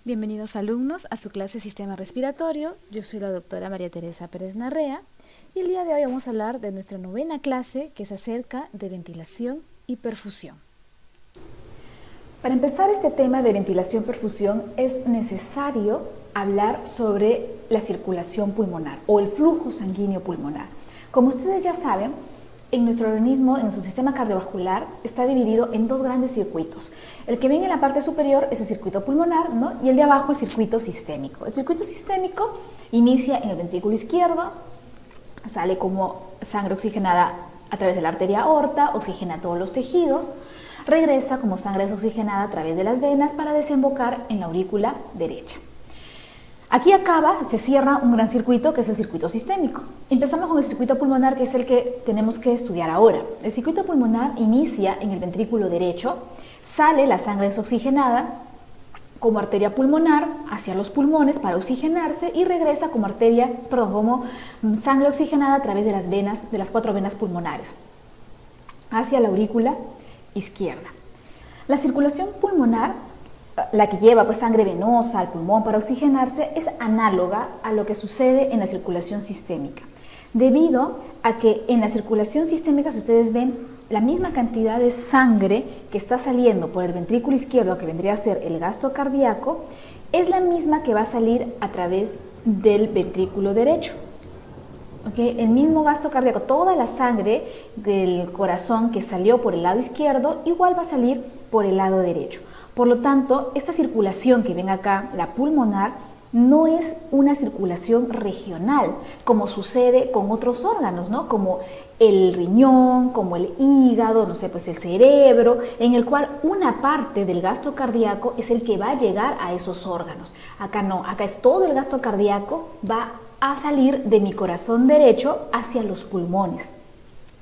Bienvenidos alumnos a su clase Sistema Respiratorio. Yo soy la doctora María Teresa Pérez Narrea y el día de hoy vamos a hablar de nuestra novena clase que es acerca de ventilación y perfusión. Para empezar este tema de ventilación-perfusión es necesario hablar sobre la circulación pulmonar o el flujo sanguíneo pulmonar. Como ustedes ya saben, en nuestro organismo, en nuestro sistema cardiovascular, está dividido en dos grandes circuitos. El que ven en la parte superior es el circuito pulmonar, ¿no? Y el de abajo el circuito sistémico. El circuito sistémico inicia en el ventrículo izquierdo, sale como sangre oxigenada a través de la arteria aorta, oxigena todos los tejidos, regresa como sangre desoxigenada a través de las venas para desembocar en la aurícula derecha. Aquí acaba, se cierra un gran circuito que es el circuito sistémico. Empezamos con el circuito pulmonar, que es el que tenemos que estudiar ahora. El circuito pulmonar inicia en el ventrículo derecho, sale la sangre desoxigenada como arteria pulmonar hacia los pulmones para oxigenarse y regresa como como sangre oxigenada a través de las venas, de las 4 venas pulmonares, hacia la aurícula izquierda. La circulación pulmonar, la que lleva pues sangre venosa al pulmón para oxigenarse, es análoga a lo que sucede en la circulación sistémica, debido a que en la circulación sistémica, si ustedes ven, la misma cantidad de sangre que está saliendo por el ventrículo izquierdo, que vendría a ser el gasto cardíaco, es la misma que va a salir a través del ventrículo derecho. ¿Okay? El mismo gasto cardíaco, toda la sangre del corazón que salió por el lado izquierdo, igual va a salir por el lado derecho. Por lo tanto, esta circulación que ven acá, la pulmonar, no es una circulación regional, como sucede con otros órganos, ¿no? Como el riñón, como el hígado, no sé, pues el cerebro, en el cual una parte del gasto cardíaco es el que va a llegar a esos órganos. Acá no, acá es todo el gasto cardíaco va a salir de mi corazón derecho hacia los pulmones.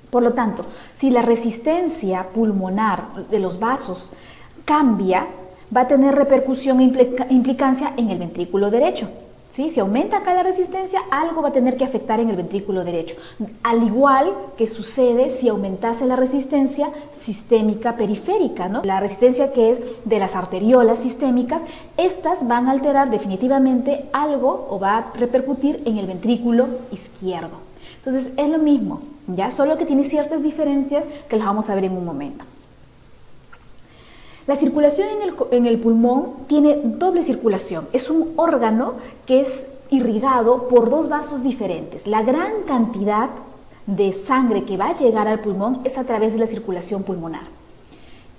Por lo tanto, si la resistencia pulmonar de los vasos cambia, va a tener repercusión e implicancia en el ventrículo derecho. ¿Sí? Si aumenta acá la resistencia, algo va a tener que afectar en el ventrículo derecho. Al igual que sucede si aumentase la resistencia sistémica periférica, ¿no? La resistencia que es de las arteriolas sistémicas, estas van a alterar definitivamente algo o va a repercutir en el ventrículo izquierdo. Entonces es lo mismo, ¿ya? Solo que tiene ciertas diferencias que las vamos a ver en un momento. La circulación en el pulmón tiene doble circulación. Es un órgano que es irrigado por dos vasos diferentes. La gran cantidad de sangre que va a llegar al pulmón es a través de la circulación pulmonar,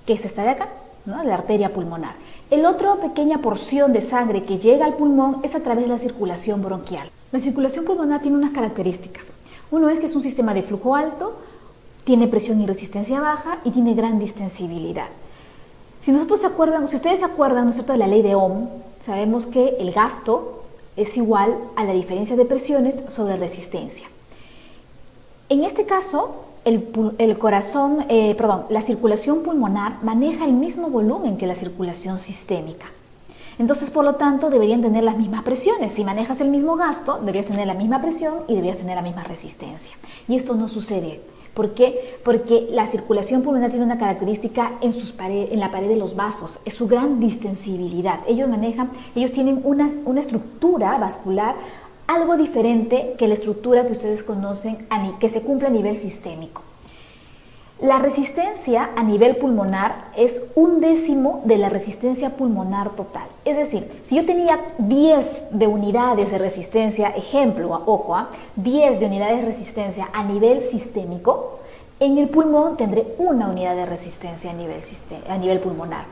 que es esta de acá, ¿no? La arteria pulmonar. El otra pequeña porción de sangre que llega al pulmón es a través de la circulación bronquial. La circulación pulmonar tiene unas características. Uno es que es un sistema de flujo alto, tiene presión y resistencia baja y tiene gran distensibilidad. Si ustedes se acuerdan, ¿no es cierto?, de la ley de Ohm, sabemos que el gasto es igual a la diferencia de presiones sobre resistencia. En este caso, la circulación pulmonar maneja el mismo volumen que la circulación sistémica. Entonces, por lo tanto, deberían tener las mismas presiones. Si manejas el mismo gasto, deberías tener la misma presión y deberías tener la misma resistencia. Y esto no sucede. ¿Por qué? Porque la circulación pulmonar tiene una característica en la pared de los vasos, es su gran distensibilidad. Ellos tienen una estructura vascular algo diferente que la estructura que ustedes conocen, que se cumple a nivel sistémico. La resistencia a nivel pulmonar es 1/10 de la resistencia pulmonar total. Es decir, si yo tenía 10 de unidades de resistencia, ejemplo, ojo, 10 de unidades de resistencia a nivel sistémico, en el pulmón tendré 1 unidad de resistencia a nivel pulmonar.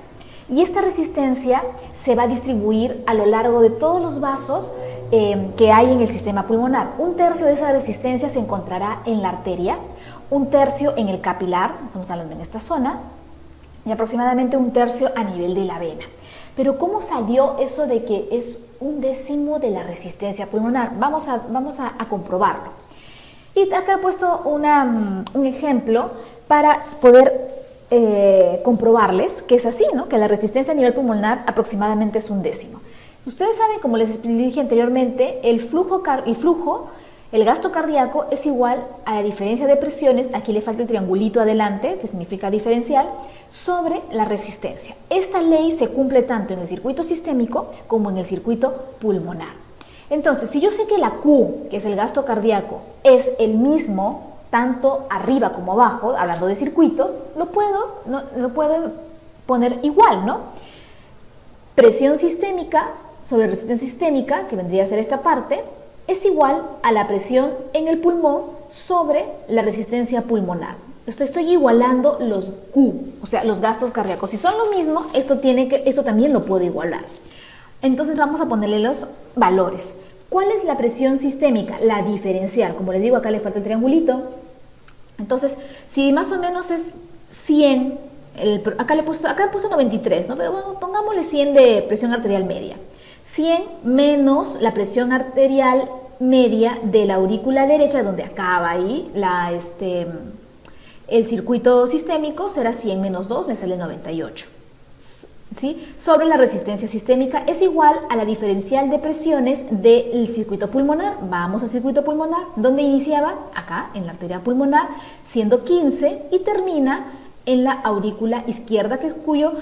Y esta resistencia se va a distribuir a lo largo de todos los vasos que hay en el sistema pulmonar. 1/3 de esa resistencia se encontrará en la arteria, 1/3 en el capilar, estamos hablando en esta zona, y aproximadamente 1/3 a nivel de la vena. Pero ¿cómo salió eso de que es 1/10 de la resistencia pulmonar? Vamos a comprobarlo. Y acá he puesto un ejemplo para poder comprobarles que es así, ¿no? Que la resistencia a nivel pulmonar aproximadamente es 1/10. Ustedes saben, como les dije anteriormente, el gasto cardíaco es igual a la diferencia de presiones, aquí le falta el triangulito adelante, que significa diferencial, sobre la resistencia. Esta ley se cumple tanto en el circuito sistémico como en el circuito pulmonar. Entonces, si yo sé que la Q, que es el gasto cardíaco, es el mismo tanto arriba como abajo, hablando de circuitos, lo puedo poner igual, ¿no? Presión sistémica sobre resistencia sistémica, que vendría a ser esta parte, es igual a la presión en el pulmón sobre la resistencia pulmonar. Estoy igualando los Q, o sea, los gastos cardíacos. Si son lo mismo, esto también lo puedo igualar. Entonces vamos a ponerle los valores. ¿Cuál es la presión sistémica? La diferencial. Como les digo, acá le falta el triangulito. Entonces, si más o menos es 100, acá he puesto 93, ¿no? Pero bueno, pongámosle 100 de presión arterial media. 100 menos la presión arterial media de la aurícula derecha, donde acaba ahí el circuito sistémico, será 100 menos 2, me sale 98. ¿Sí? Sobre la resistencia sistémica es igual a la diferencial de presiones del circuito pulmonar. Vamos al circuito pulmonar, donde iniciaba acá en la arteria pulmonar siendo 15 y termina en la aurícula izquierda, cuyo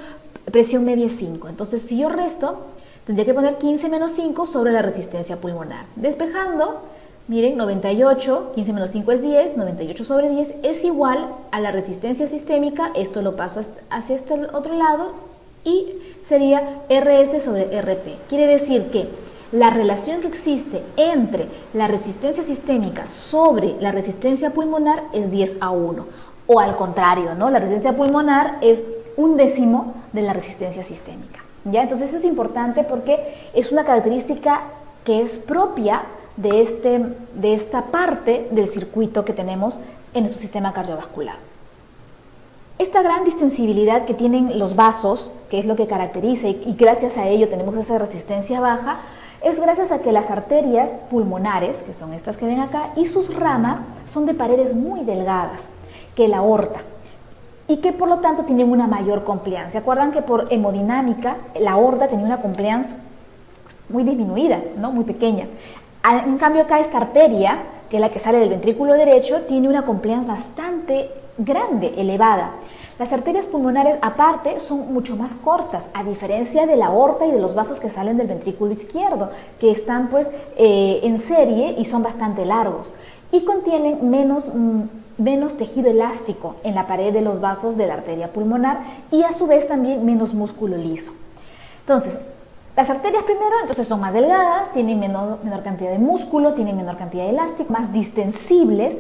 presión media es 5. Entonces, si yo resto, tendría que poner 15 menos 5 sobre la resistencia pulmonar. Despejando, miren, 98, 15 menos 5 es 10, 98 sobre 10 es igual a la resistencia sistémica. Esto lo paso hacia este otro lado y sería RS sobre RP. Quiere decir que la relación que existe entre la resistencia sistémica sobre la resistencia pulmonar es 10:1. O al contrario, ¿no? La resistencia pulmonar es 1/10 de la resistencia sistémica. ¿Ya? Entonces eso es importante porque es una característica que es propia de esta parte del circuito que tenemos en nuestro sistema cardiovascular. Esta gran distensibilidad que tienen los vasos, que es lo que caracteriza y gracias a ello tenemos esa resistencia baja, es gracias a que las arterias pulmonares, que son estas que ven acá, y sus ramas son de paredes muy delgadas que la aorta y que por lo tanto tienen una mayor compliance. ¿Se acuerdan que por hemodinámica la aorta tenía una compliance muy disminuida, ¿no? Muy pequeña? En cambio acá esta arteria, que es la que sale del ventrículo derecho, tiene una compliance bastante grande, elevada. Las arterias pulmonares aparte son mucho más cortas, a diferencia de la aorta y de los vasos que salen del ventrículo izquierdo, que están pues en serie y son bastante largos y contienen menos tejido elástico en la pared de los vasos de la arteria pulmonar y a su vez también menos músculo liso. Entonces, las arterias primero entonces son más delgadas, tienen menor cantidad de músculo, tienen menor cantidad de elástico, más distensibles,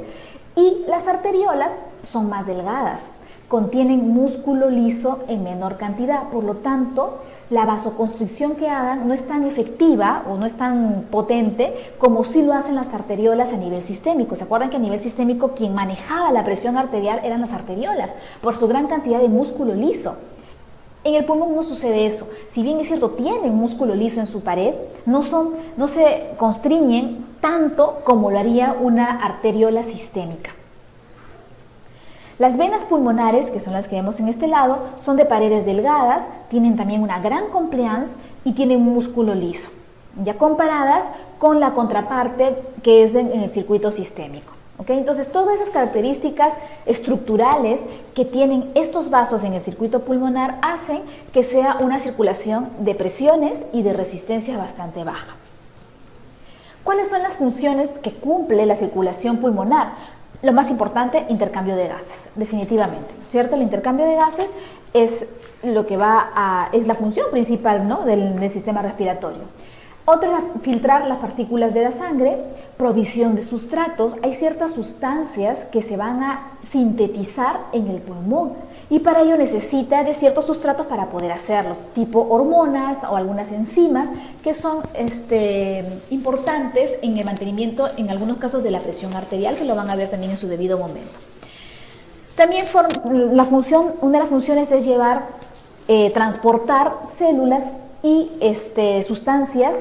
y las arteriolas son más delgadas, contienen músculo liso en menor cantidad, por lo tanto la vasoconstricción que hagan no es tan efectiva o no es tan potente como si lo hacen las arteriolas a nivel sistémico. ¿Se acuerdan que a nivel sistémico quien manejaba la presión arterial eran las arteriolas por su gran cantidad de músculo liso? En el pulmón no sucede eso. Si bien es cierto, tienen músculo liso en su pared, no se constriñen tanto como lo haría una arteriola sistémica. Las venas pulmonares, que son las que vemos en este lado, son de paredes delgadas, tienen también una gran compliance y tienen músculo liso, ya comparadas con la contraparte que es en el circuito sistémico. ¿Okay? Entonces, todas esas características estructurales que tienen estos vasos en el circuito pulmonar hacen que sea una circulación de presiones y de resistencia bastante baja. ¿Cuáles son las funciones que cumple la circulación pulmonar? Lo más importante, intercambio de gases, definitivamente, ¿no es cierto? El intercambio de gases es lo que es la función principal, ¿no? del sistema respiratorio. Otro es filtrar las partículas de la sangre, provisión de sustratos. Hay ciertas sustancias que se van a sintetizar en el pulmón y para ello necesita de ciertos sustratos para poder hacerlos, tipo hormonas o algunas enzimas que son importantes en el mantenimiento, en algunos casos, de la presión arterial, que lo van a ver también en su debido momento. También una de las funciones es transportar células y sustancias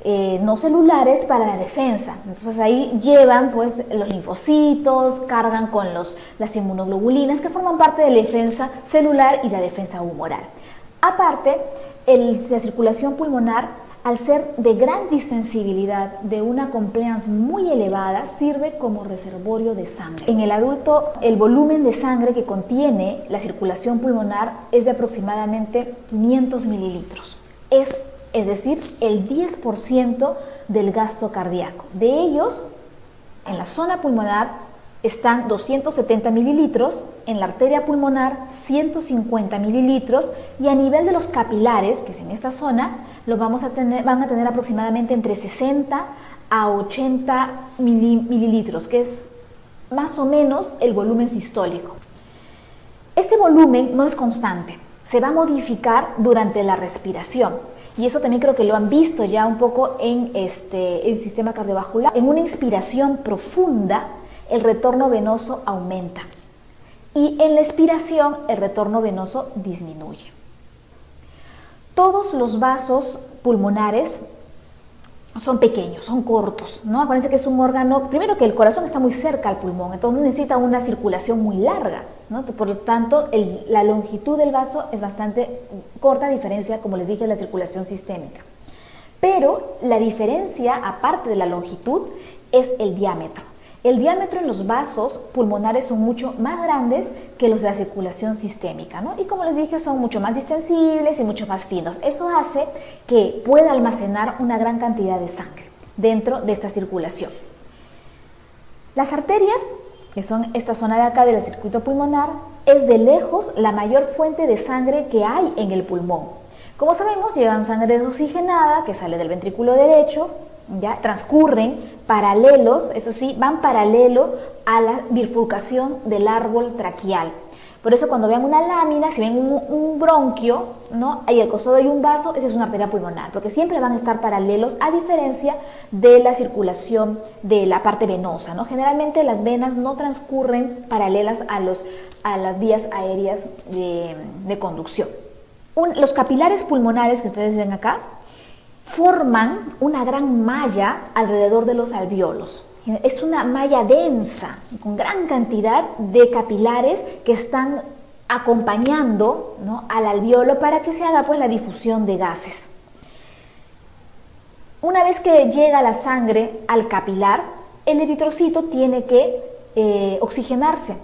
no celulares para la defensa. Entonces ahí llevan pues los linfocitos, cargan con las inmunoglobulinas que forman parte de la defensa celular y la defensa humoral. Aparte, la circulación pulmonar al ser de gran distensibilidad, de una compliance muy elevada, sirve como reservorio de sangre. En el adulto, el volumen de sangre que contiene la circulación pulmonar es de aproximadamente 500 mililitros. Es decir, el 10% del gasto cardíaco. De ellos, en la zona pulmonar están 270 mililitros, en la arteria pulmonar 150 mililitros y a nivel de los capilares, que es en esta zona, van a tener aproximadamente entre 60 a 80 mililitros, que es más o menos el volumen sistólico. Este volumen no es constante, se va a modificar durante la respiración. Y eso también creo que lo han visto ya un poco en el sistema cardiovascular. En una inspiración profunda, el retorno venoso aumenta y en la expiración el retorno venoso disminuye. Todos los vasos pulmonares son pequeños, son cortos, ¿no? Acuérdense que es un órgano, primero que el corazón está muy cerca al pulmón, entonces necesita una circulación muy larga, ¿no? Por lo tanto, la longitud del vaso es bastante corta a diferencia, como les dije, de la circulación sistémica. Pero la diferencia, aparte de la longitud, es el diámetro. El diámetro en los vasos pulmonares son mucho más grandes que los de la circulación sistémica, ¿no? Y como les dije, son mucho más distensibles y mucho más finos. Eso hace que pueda almacenar una gran cantidad de sangre dentro de esta circulación. Las arterias, que son esta zona de acá del circuito pulmonar, es de lejos la mayor fuente de sangre que hay en el pulmón. Como sabemos, llevan sangre desoxigenada que sale del ventrículo derecho, ya transcurren paralelos, eso sí, van paralelo a la bifurcación del árbol traqueal. Por eso cuando vean una lámina, si ven un bronquio, ¿no? Ahí al costado hay un vaso, esa es una arteria pulmonar, porque siempre van a estar paralelos a diferencia de la circulación de la parte venosa, ¿no? Generalmente las venas no transcurren paralelas a las vías aéreas de conducción. Los capilares pulmonares que ustedes ven acá forman una gran malla alrededor de los alvéolos. Es una malla densa, con gran cantidad de capilares que están acompañando, ¿no?, al alvéolo para que se haga pues la difusión de gases. Una vez que llega la sangre al capilar, el eritrocito tiene que oxigenarse.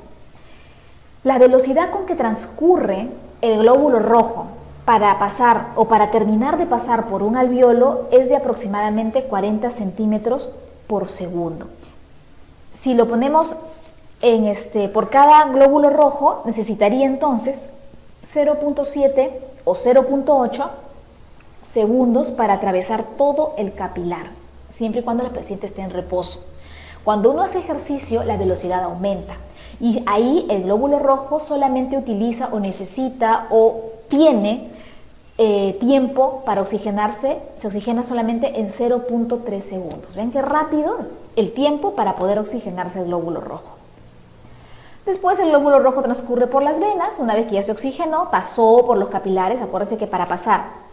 La velocidad con que transcurre el glóbulo rojo para pasar o para terminar de pasar por un alvéolo es de aproximadamente 40 centímetros por segundo. Si lo ponemos por cada glóbulo rojo, necesitaría entonces 0.7 o 0.8 segundos para atravesar todo el capilar, siempre y cuando el paciente esté en reposo. Cuando uno hace ejercicio, la velocidad aumenta y ahí el glóbulo rojo solamente utiliza o necesita o tiene tiempo para oxigenarse, se oxigena solamente en 0.3 segundos. ¿Ven qué rápido el tiempo para poder oxigenarse el glóbulo rojo? Después el glóbulo rojo transcurre por las venas, una vez que ya se oxigenó, pasó por los capilares. Acuérdense que para pasar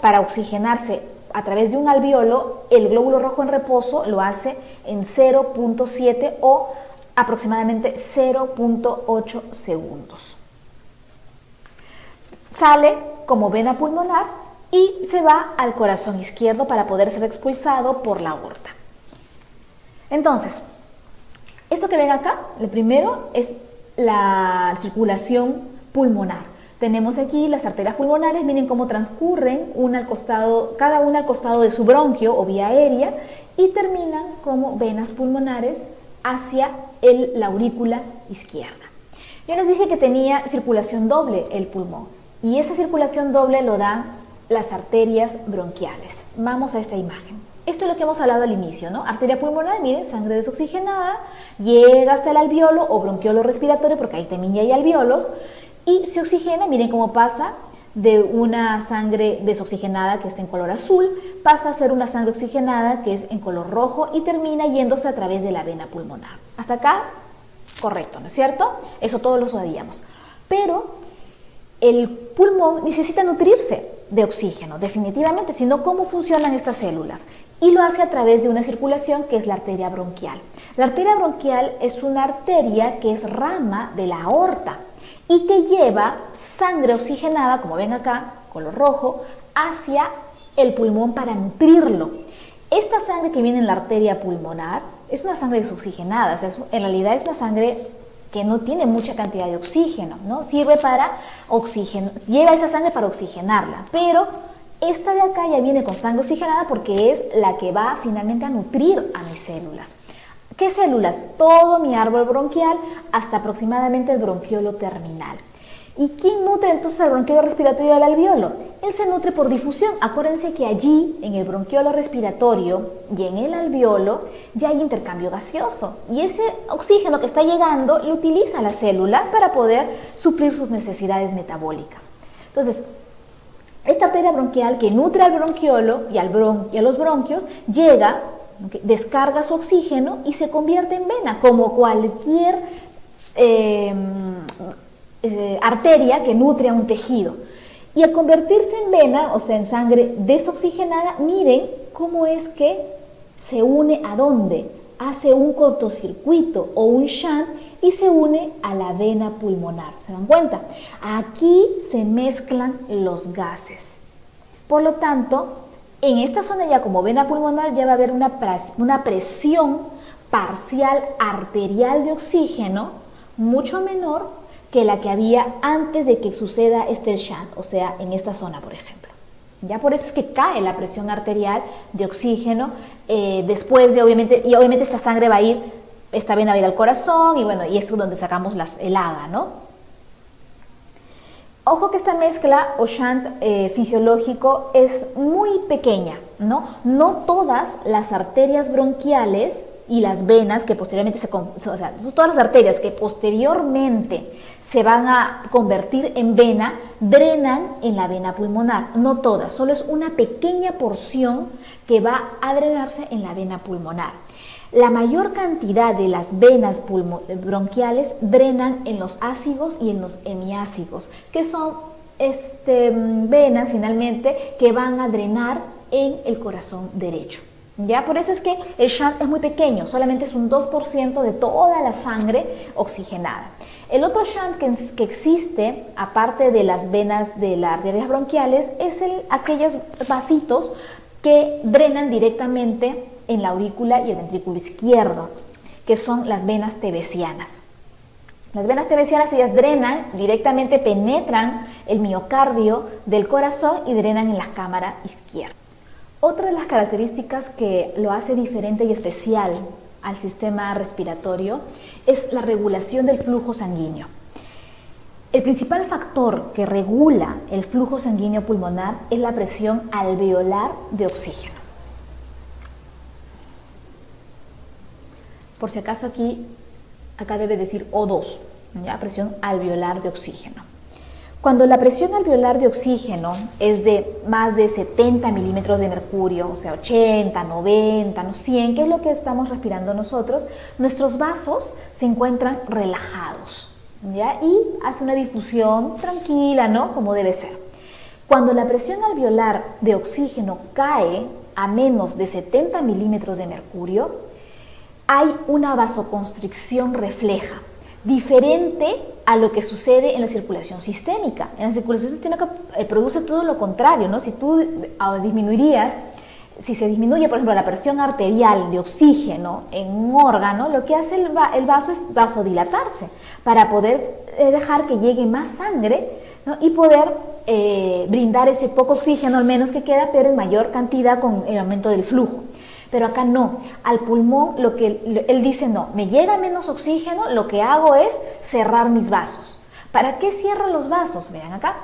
para oxigenarse a través de un alvéolo, el glóbulo rojo en reposo lo hace en 0.7 o aproximadamente 0.8 segundos. Sale como vena pulmonar y se va al corazón izquierdo para poder ser expulsado por la aorta. Entonces, esto que ven acá, lo primero es la circulación pulmonar. Tenemos aquí las arterias pulmonares, miren cómo transcurren cada una al costado de su bronquio o vía aérea y terminan como venas pulmonares hacia la aurícula izquierda. Yo les dije que tenía circulación doble el pulmón. Y esa circulación doble lo dan las arterias bronquiales. Vamos a esta imagen. Esto es lo que hemos hablado al inicio, ¿no? Arteria pulmonar, miren, sangre desoxigenada, llega hasta el alvéolo o bronquiolo respiratorio, porque ahí también ya hay alvéolos, y se oxigena, miren cómo pasa de una sangre desoxigenada que está en color azul, pasa a ser una sangre oxigenada que es en color rojo y termina yéndose a través de la vena pulmonar. Hasta acá, correcto, ¿no es cierto? Eso todos lo sabíamos. Pero el pulmón necesita nutrirse de oxígeno, definitivamente, sino cómo funcionan estas células. Y lo hace a través de una circulación que es la arteria bronquial. La arteria bronquial es una arteria que es rama de la aorta y que lleva sangre oxigenada, como ven acá, color rojo, hacia el pulmón para nutrirlo. Esta sangre que viene en la arteria pulmonar es una sangre desoxigenada, o sea, en realidad es una sangre que no tiene mucha cantidad de oxígeno, ¿no? Sirve para oxigenar, lleva esa sangre para oxigenarla, pero esta de acá ya viene con sangre oxigenada porque es la que va finalmente a nutrir a mis células. ¿Qué células? Todo mi árbol bronquial hasta aproximadamente el bronquiolo terminal. ¿Y quién nutre entonces al bronquiolo respiratorio del alveolo? Él se nutre por difusión. Acuérdense que allí, en el bronquiolo respiratorio y en el alveolo, ya hay intercambio gaseoso. Y ese oxígeno que está llegando lo utiliza la célula para poder suplir sus necesidades metabólicas. Entonces, esta arteria bronquial que nutre al bronquiolo y a los bronquios llega, descarga su oxígeno y se convierte en vena, como cualquier arteria que nutre a un tejido. Y al convertirse en vena, o sea, en sangre desoxigenada, miren cómo es que se une a dónde. Hace un cortocircuito o un shunt y se une a la vena pulmonar. ¿Se dan cuenta? Aquí se mezclan los gases. Por lo tanto, en esta zona ya como vena pulmonar ya va a haber una presión parcial arterial de oxígeno mucho menor que la que había antes de que suceda este shunt, o sea, en esta zona, por ejemplo. Ya por eso es que cae la presión arterial de oxígeno después de, obviamente esta sangre va a ir, esta vena va a ir al corazón y bueno, y esto es donde sacamos el AGA, ¿no? Ojo que esta mezcla o shunt fisiológico es muy pequeña, ¿no? No todas las arterias bronquiales y las venas que posteriormente todas las arterias que posteriormente se van a convertir en vena, drenan en la vena pulmonar. No todas, solo es una pequeña porción que va a drenarse en la vena pulmonar. La mayor cantidad de las venas bronquiales drenan en los ácigos y en los hemiácigos, que son venas finalmente que van a drenar en el corazón derecho. ¿Ya? Por eso es que el shunt es muy pequeño, solamente es un 2% de toda la sangre oxigenada. El otro shunt que existe, aparte de las venas de las arterias bronquiales, es aquellos vasitos que drenan directamente en la aurícula y el ventrículo izquierdo, que son las venas tebesianas. Las venas tebesianas, ellas drenan directamente, penetran el miocardio del corazón y drenan en la cámara izquierda. Otra de las características que lo hace diferente y especial al sistema respiratorio es la regulación del flujo sanguíneo. El principal factor que regula el flujo sanguíneo pulmonar es la presión alveolar de oxígeno. Por si acaso acá debe decir O2, ¿ya? Presión alveolar de oxígeno. Cuando la presión alveolar de oxígeno es de más de 70 milímetros de mercurio, o sea, 80, 90, 100, que es lo que estamos respirando nosotros, nuestros vasos se encuentran relajados, ¿ya? Y hace una difusión tranquila, ¿no? Como debe ser. Cuando la presión alveolar de oxígeno cae a menos de 70 milímetros de mercurio, hay una vasoconstricción refleja, diferente a lo que sucede en la circulación sistémica. En la circulación sistémica produce todo lo contrario, ¿no? Si se disminuye, por ejemplo, la presión arterial de oxígeno en un órgano, lo que hace el vaso es vasodilatarse para poder dejar que llegue más sangre, ¿no? Y poder brindar ese poco oxígeno al menos que queda, pero en mayor cantidad con el aumento del flujo. Pero acá no, al pulmón él dice no, me llega menos oxígeno, lo que hago es cerrar mis vasos. ¿Para qué cierro los vasos? Vean acá.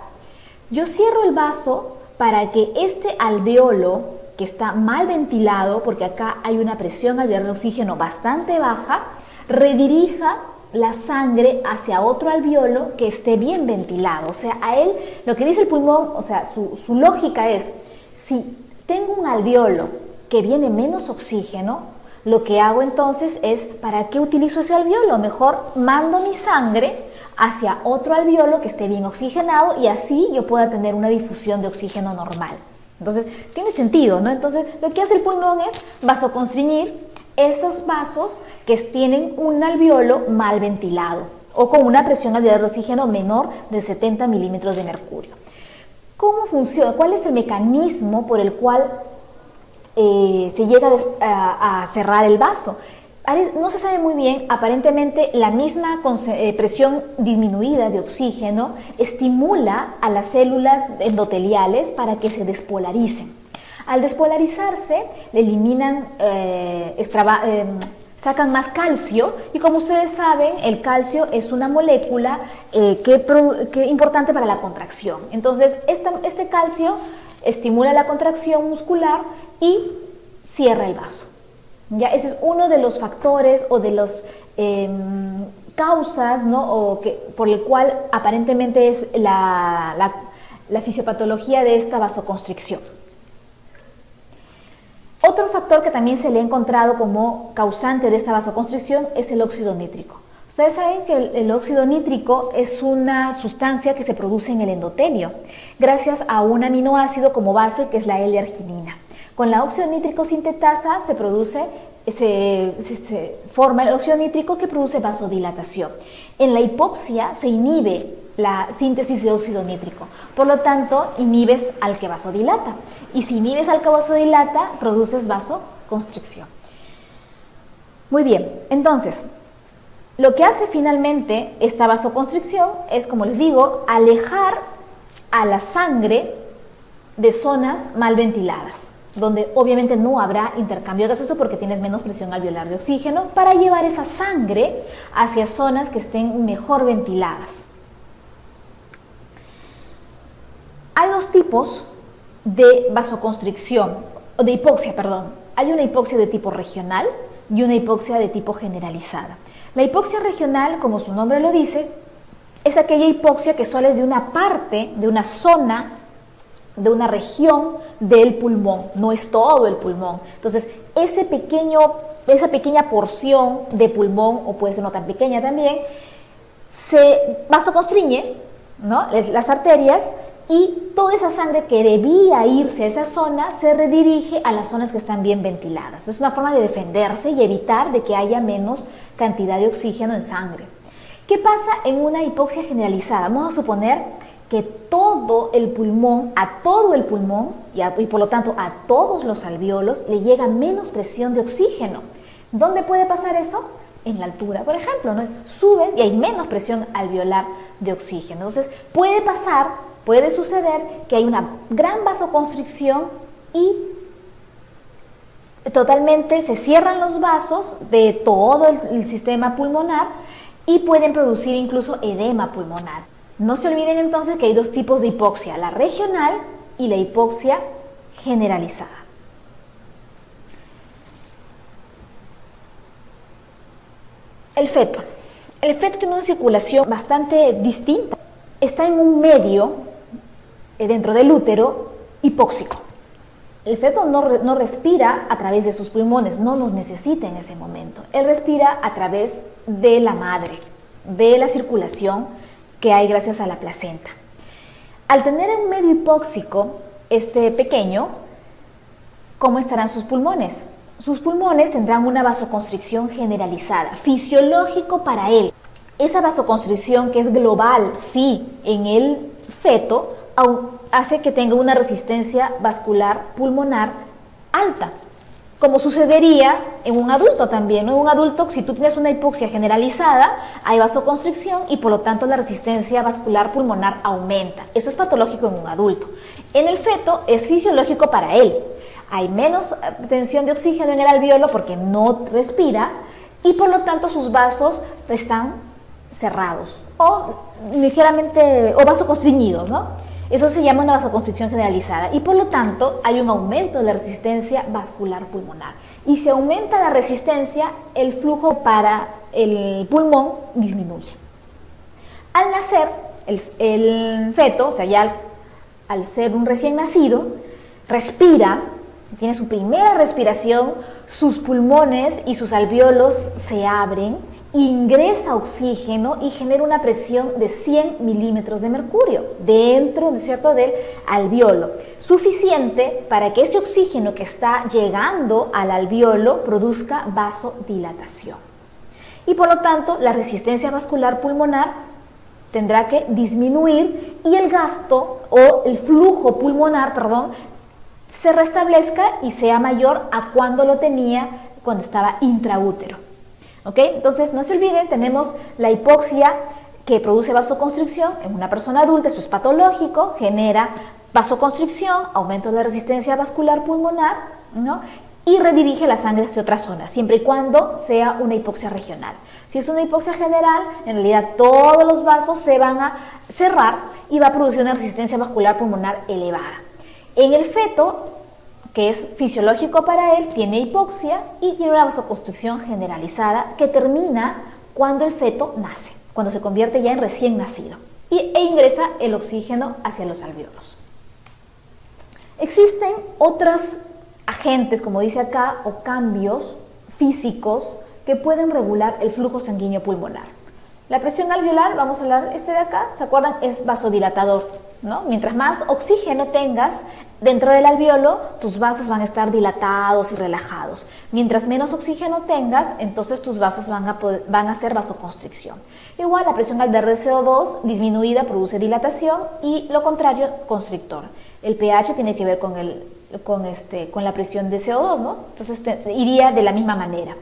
Yo cierro el vaso para que este alveolo, que está mal ventilado, porque acá hay una presión alveolar de oxígeno bastante baja, redirija la sangre hacia otro alveolo que esté bien ventilado. O sea, a él, lo que dice el pulmón, o sea, su lógica es, si tengo un alveolo que viene menos oxígeno, lo que hago entonces es, ¿para qué utilizo ese alveolo? Mejor mando mi sangre hacia otro alveolo que esté bien oxigenado y así yo pueda tener una difusión de oxígeno normal. Entonces, tiene sentido, ¿no? Entonces, lo que hace el pulmón es vasoconstriñir esos vasos que tienen un alveolo mal ventilado o con una presión alveolar de oxígeno menor de 70 milímetros de mercurio. ¿Cómo funciona? ¿Cuál es el mecanismo por el cual se llega a cerrar el vaso? No se sabe muy bien. Aparentemente la misma presión disminuida de oxígeno estimula a las células endoteliales para que se despolaricen. Al despolarizarse, le eliminan, sacan más calcio, y como ustedes saben, el calcio es una molécula que importante para la contracción. Entonces, este calcio estimula la contracción muscular y cierra el vaso. ¿Ya? Ese es uno de los factores o de las causas, ¿no? por el cual aparentemente es la fisiopatología de esta vasoconstricción. Otro factor que también se le ha encontrado como causante de esta vasoconstricción es el óxido nítrico. Ustedes saben que el óxido nítrico es una sustancia que se produce en el endotelio gracias a un aminoácido como base que es la L-arginina. Con la óxido nítrico sintetasa se forma el óxido nítrico que produce vasodilatación. En la hipoxia se inhibe la síntesis de óxido nítrico, por lo tanto inhibes al que vasodilata, y si inhibes al que vasodilata produces vasoconstricción. Muy bien, entonces lo que hace finalmente esta vasoconstricción es, como les digo, alejar a la sangre de zonas mal ventiladas, donde obviamente no habrá intercambio gaseoso porque tienes menos presión alveolar de oxígeno, para llevar esa sangre hacia zonas que estén mejor ventiladas. Hay dos tipos de vasoconstricción, o de hipoxia, perdón. Hay una hipoxia de tipo regional y una hipoxia de tipo generalizada. La hipoxia regional, como su nombre lo dice, es aquella hipoxia que solo es de una parte, de una zona, de una región del pulmón, no es todo el pulmón. Entonces, esa pequeña porción de pulmón, o puede ser no tan pequeña también, se vasoconstriñe, ¿no? Las arterias, y toda esa sangre que debía irse a esa zona se redirige a las zonas que están bien ventiladas. Es una forma de defenderse y evitar de que haya menos cantidad de oxígeno en sangre. ¿Qué pasa en una hipoxia generalizada? Vamos a suponer que todo el pulmón y por lo tanto a todos los alvéolos le llega menos presión de oxígeno. ¿Dónde puede pasar eso? En la altura, por ejemplo, ¿no? Subes y hay menos presión alveolar de oxígeno. Entonces puede suceder que hay una gran vasoconstricción y totalmente se cierran los vasos de todo el sistema pulmonar y pueden producir incluso edema pulmonar. No se olviden entonces que hay dos tipos de hipoxia, la regional y la hipoxia generalizada. El feto. El feto tiene una circulación bastante distinta. Está en un medio dentro del útero hipóxico. El feto no respira a través de sus pulmones, no los necesita en ese momento. Él respira a través de la madre, de la circulación que hay gracias a la placenta. Al tener un medio hipóxico, este pequeño, ¿cómo estarán sus pulmones? Sus pulmones tendrán una vasoconstricción generalizada, fisiológico para él. Esa vasoconstricción, que es global, sí, en el feto, hace que tenga una resistencia vascular pulmonar alta, como sucedería en un adulto también, ¿no? En un adulto, si tú tienes una hipoxia generalizada, hay vasoconstricción y por lo tanto la resistencia vascular pulmonar aumenta. Eso es patológico en un adulto. En el feto es fisiológico para él. Hay menos tensión de oxígeno en el alvéolo porque no respira y por lo tanto sus vasos están cerrados o ligeramente vasoconstriñidos, ¿no? Eso se llama una vasoconstricción generalizada y por lo tanto hay un aumento de la resistencia vascular pulmonar. Y si aumenta la resistencia, el flujo para el pulmón disminuye. Al nacer, el feto, o sea, ya al ser un recién nacido, respira, tiene su primera respiración, sus pulmones y sus alvéolos se abren, ingresa oxígeno y genera una presión de 100 milímetros de mercurio dentro, ¿no es cierto?, del alvéolo, suficiente para que ese oxígeno que está llegando al alvéolo produzca vasodilatación. Y por lo tanto, la resistencia vascular pulmonar tendrá que disminuir y el gasto o el flujo pulmonar, se restablezca y sea mayor a cuando lo tenía cuando estaba intraútero. ¿Ok? Entonces, no se olviden, tenemos la hipoxia que produce vasoconstricción en una persona adulta, esto es patológico, genera vasoconstricción, aumento de la resistencia vascular pulmonar, ¿no? Y redirige la sangre hacia otras zonas, siempre y cuando sea una hipoxia regional. Si es una hipoxia general, en realidad todos los vasos se van a cerrar y va a producir una resistencia vascular pulmonar elevada. En el feto, que es fisiológico para él, tiene hipoxia y tiene una vasoconstricción generalizada que termina cuando el feto nace, cuando se convierte ya en recién nacido e ingresa el oxígeno hacia los alvéolos. Existen otros agentes, como dice acá, o cambios físicos que pueden regular el flujo sanguíneo pulmonar. La presión alveolar, vamos a hablar de acá, ¿se acuerdan? Es vasodilatador, ¿no? Mientras más oxígeno tengas dentro del alveolo, tus vasos van a estar dilatados y relajados. Mientras menos oxígeno tengas, entonces tus vasos van a hacer vasoconstricción. Igual, la presión alveolar de CO2 disminuida produce dilatación y lo contrario, constrictor. El pH tiene que ver con la presión de CO2, ¿no? Entonces iría de la misma manera.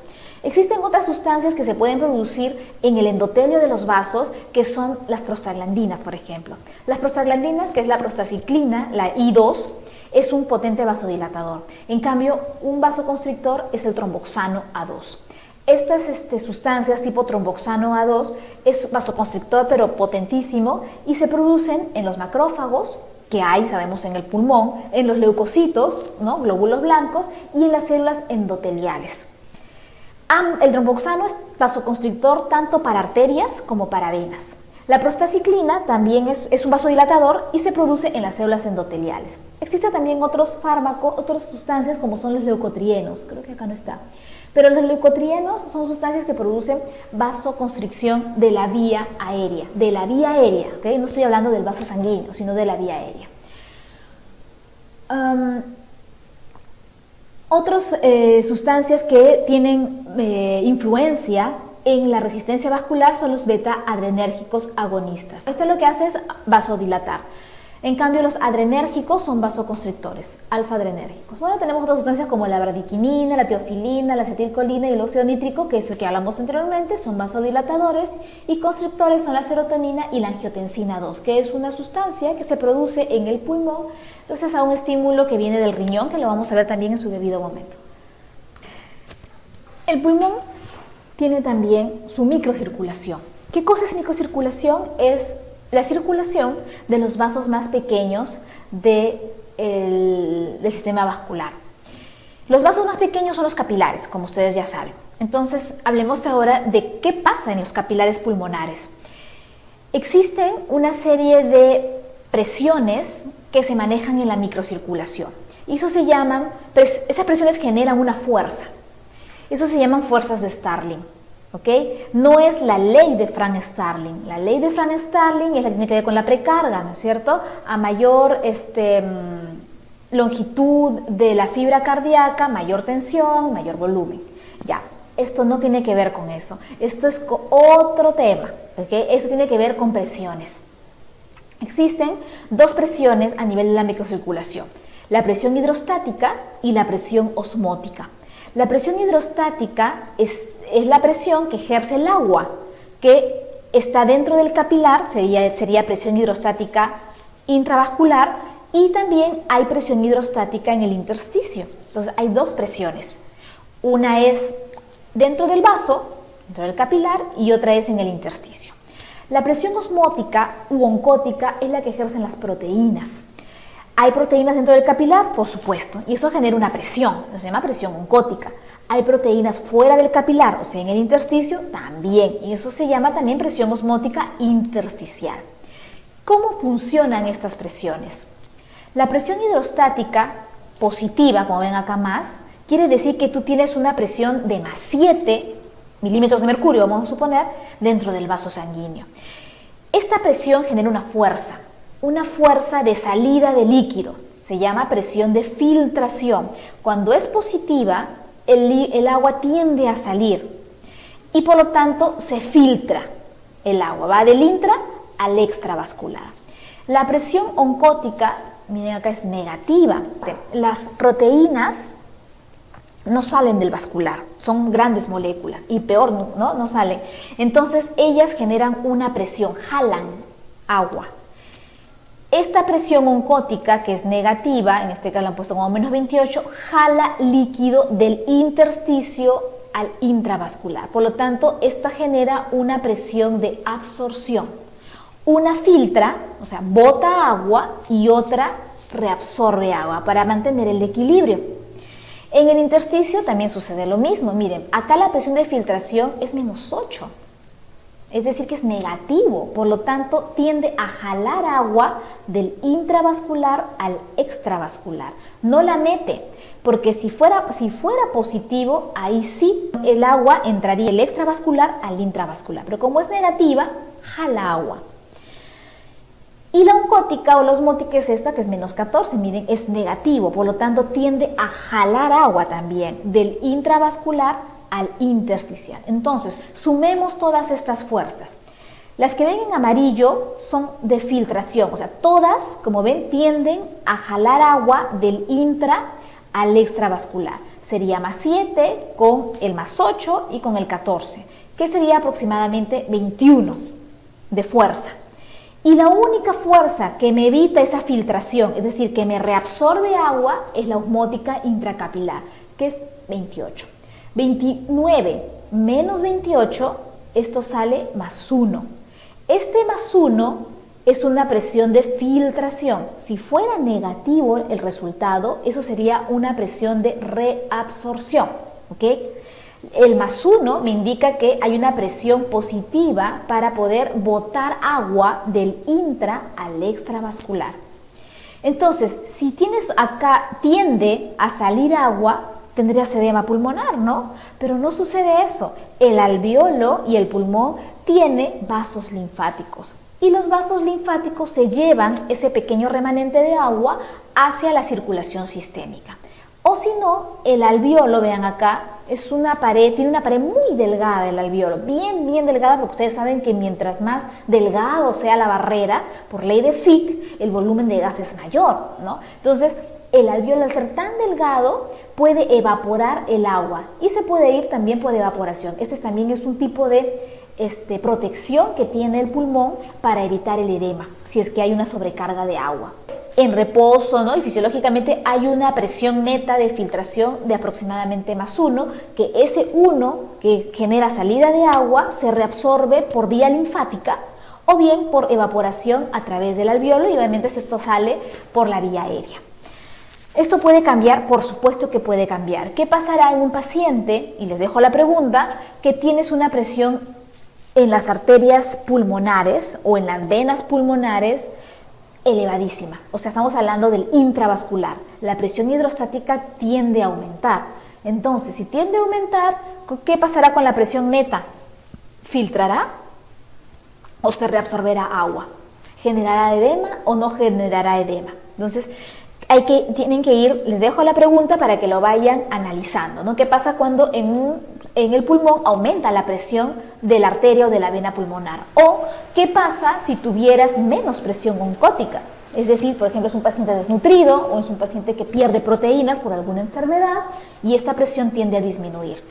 Existen otras sustancias que se pueden producir en el endotelio de los vasos, que son las prostaglandinas, por ejemplo. Las prostaglandinas, que es la prostaciclina, la I2, es un potente vasodilatador. En cambio, un vasoconstrictor es el tromboxano A2. Estas sustancias tipo tromboxano A2 es vasoconstrictor, pero potentísimo, y se producen en los macrófagos, que hay, sabemos, en el pulmón, en los leucocitos, ¿no? Glóbulos blancos, y en las células endoteliales. El tromboxano es vasoconstrictor tanto para arterias como para venas. La prostaciclina también es un vasodilatador y se produce en las células endoteliales. Existen también otros fármacos, otras sustancias como son los leucotrienos, creo que acá no está. Pero los leucotrienos son sustancias que producen vasoconstricción de la vía aérea, ¿ok? No estoy hablando del vaso sanguíneo, sino de la vía aérea. Otras sustancias que tienen influencia en la resistencia vascular son los beta-adrenérgicos agonistas. Esto lo que hace es vasodilatar. En cambio, los adrenérgicos son vasoconstrictores, alfa-adrenérgicos. Bueno, tenemos otras sustancias como la bradiquinina, la teofilina, la acetilcolina y el óxido nítrico, que es el que hablamos anteriormente, son vasodilatadores, y constrictores son la serotonina y la angiotensina 2, que es una sustancia que se produce en el pulmón gracias a un estímulo que viene del riñón, que lo vamos a ver también en su debido momento. El pulmón tiene también su microcirculación. ¿Qué cosa es microcirculación? Es la circulación de los vasos más pequeños del sistema vascular. Los vasos más pequeños son los capilares, como ustedes ya saben. Entonces, hablemos ahora de qué pasa en los capilares pulmonares. Existen una serie de presiones que se manejan en la microcirculación. Y eso se llaman, esas presiones generan una fuerza. Eso se llaman fuerzas de Starling. ¿Ok? No es la ley de Frank-Starling. La ley de Frank-Starling es la que tiene que ver con la precarga, ¿no es cierto? A mayor longitud de la fibra cardíaca, mayor tensión, mayor volumen. Ya, esto no tiene que ver con eso. Esto es otro tema, ¿ok? Eso tiene que ver con presiones. Existen dos presiones a nivel de la microcirculación: la presión hidrostática y la presión osmótica. La presión hidrostática es la presión que ejerce el agua, que está dentro del capilar, sería presión hidrostática intravascular, y también hay presión hidrostática en el intersticio. Entonces hay dos presiones. Una es dentro del vaso, dentro del capilar, y otra es en el intersticio. La presión osmótica u oncótica es la que ejercen las proteínas. ¿Hay proteínas dentro del capilar? Por supuesto, y eso genera una presión, se llama presión oncótica. ¿Hay proteínas fuera del capilar, o sea, en el intersticio? También, y eso se llama también presión osmótica intersticial. ¿Cómo funcionan estas presiones? La presión hidrostática positiva, como ven acá más, quiere decir que tú tienes una presión de más 7 milímetros de mercurio, vamos a suponer, dentro del vaso sanguíneo. Esta presión genera una fuerza de salida de líquido, se llama presión de filtración. Cuando es positiva, el agua tiende a salir y por lo tanto se filtra el agua, va del intra al extravascular. La presión oncótica, miren acá, es negativa. Las proteínas no salen del vascular, son grandes moléculas y peor, no salen. Entonces ellas generan una presión, jalan agua. Esta presión oncótica, que es negativa, en este caso la han puesto como menos 28, jala líquido del intersticio al intravascular. Por lo tanto, esta genera una presión de absorción. Una filtra, o sea, bota agua, y otra reabsorbe agua para mantener el equilibrio. En el intersticio también sucede lo mismo. Miren, acá la presión de filtración es menos 8. Es decir, que es negativo, por lo tanto tiende a jalar agua del intravascular al extravascular. No la mete, porque si fuera positivo, ahí sí el agua entraría del extravascular al intravascular, pero como es negativa, jala agua. Y la oncótica o la osmótica es esta, que es menos 14, miren, es negativo, por lo tanto tiende a jalar agua también del intravascular al intersticial. Entonces, sumemos todas estas fuerzas. Las que ven en amarillo son de filtración, o sea, todas, como ven, tienden a jalar agua del intra al extravascular. Sería más 7 con el más 8 y con el 14, que sería aproximadamente 21 de fuerza. Y la única fuerza que me evita esa filtración, es decir, que me reabsorbe agua, es la osmótica intracapilar, que es 28. 29 menos 28, esto sale más 1. Este más 1 es una presión de filtración. Si fuera negativo el resultado, eso sería una presión de reabsorción, ¿ok? El más 1 me indica que hay una presión positiva para poder botar agua del intra al extravascular. Entonces, si tienes acá, tiende a salir agua, tendrías edema pulmonar, ¿no? Pero no sucede eso. El alveolo y el pulmón tiene vasos linfáticos. Y los vasos linfáticos se llevan ese pequeño remanente de agua hacia la circulación sistémica. O si no, el alveolo, vean acá, es una pared, tiene una pared muy delgada el alveolo, bien delgada, porque ustedes saben que mientras más delgado sea la barrera, por ley de Fick, el volumen de gas es mayor, ¿no? Entonces, el alveolo, al ser tan delgado, puede evaporar el agua y se puede ir también por evaporación. Este también es un tipo de protección que tiene el pulmón para evitar el edema, si es que hay una sobrecarga de agua. En reposo, ¿no? Y fisiológicamente hay una presión neta de filtración de aproximadamente más 1, que ese 1 que genera salida de agua se reabsorbe por vía linfática o bien por evaporación a través del alveolo, y obviamente esto sale por la vía aérea. Esto puede cambiar, por supuesto que puede cambiar. ¿Qué pasará en un paciente? Y les dejo la pregunta, que tienes una presión en las arterias pulmonares o en las venas pulmonares elevadísima. O sea, estamos hablando del intravascular. La presión hidrostática tiende a aumentar. Entonces, si tiende a aumentar, ¿qué pasará con la presión neta? ¿Filtrará o se reabsorberá agua? ¿Generará edema o no generará edema? Entonces, tienen que ir, les dejo la pregunta para que lo vayan analizando, ¿no? ¿Qué pasa cuando en el pulmón aumenta la presión de la arteria o de la vena pulmonar? ¿O qué pasa si tuvieras menos presión oncótica? Es decir, por ejemplo, es un paciente desnutrido o es un paciente que pierde proteínas por alguna enfermedad y esta presión tiende a disminuir.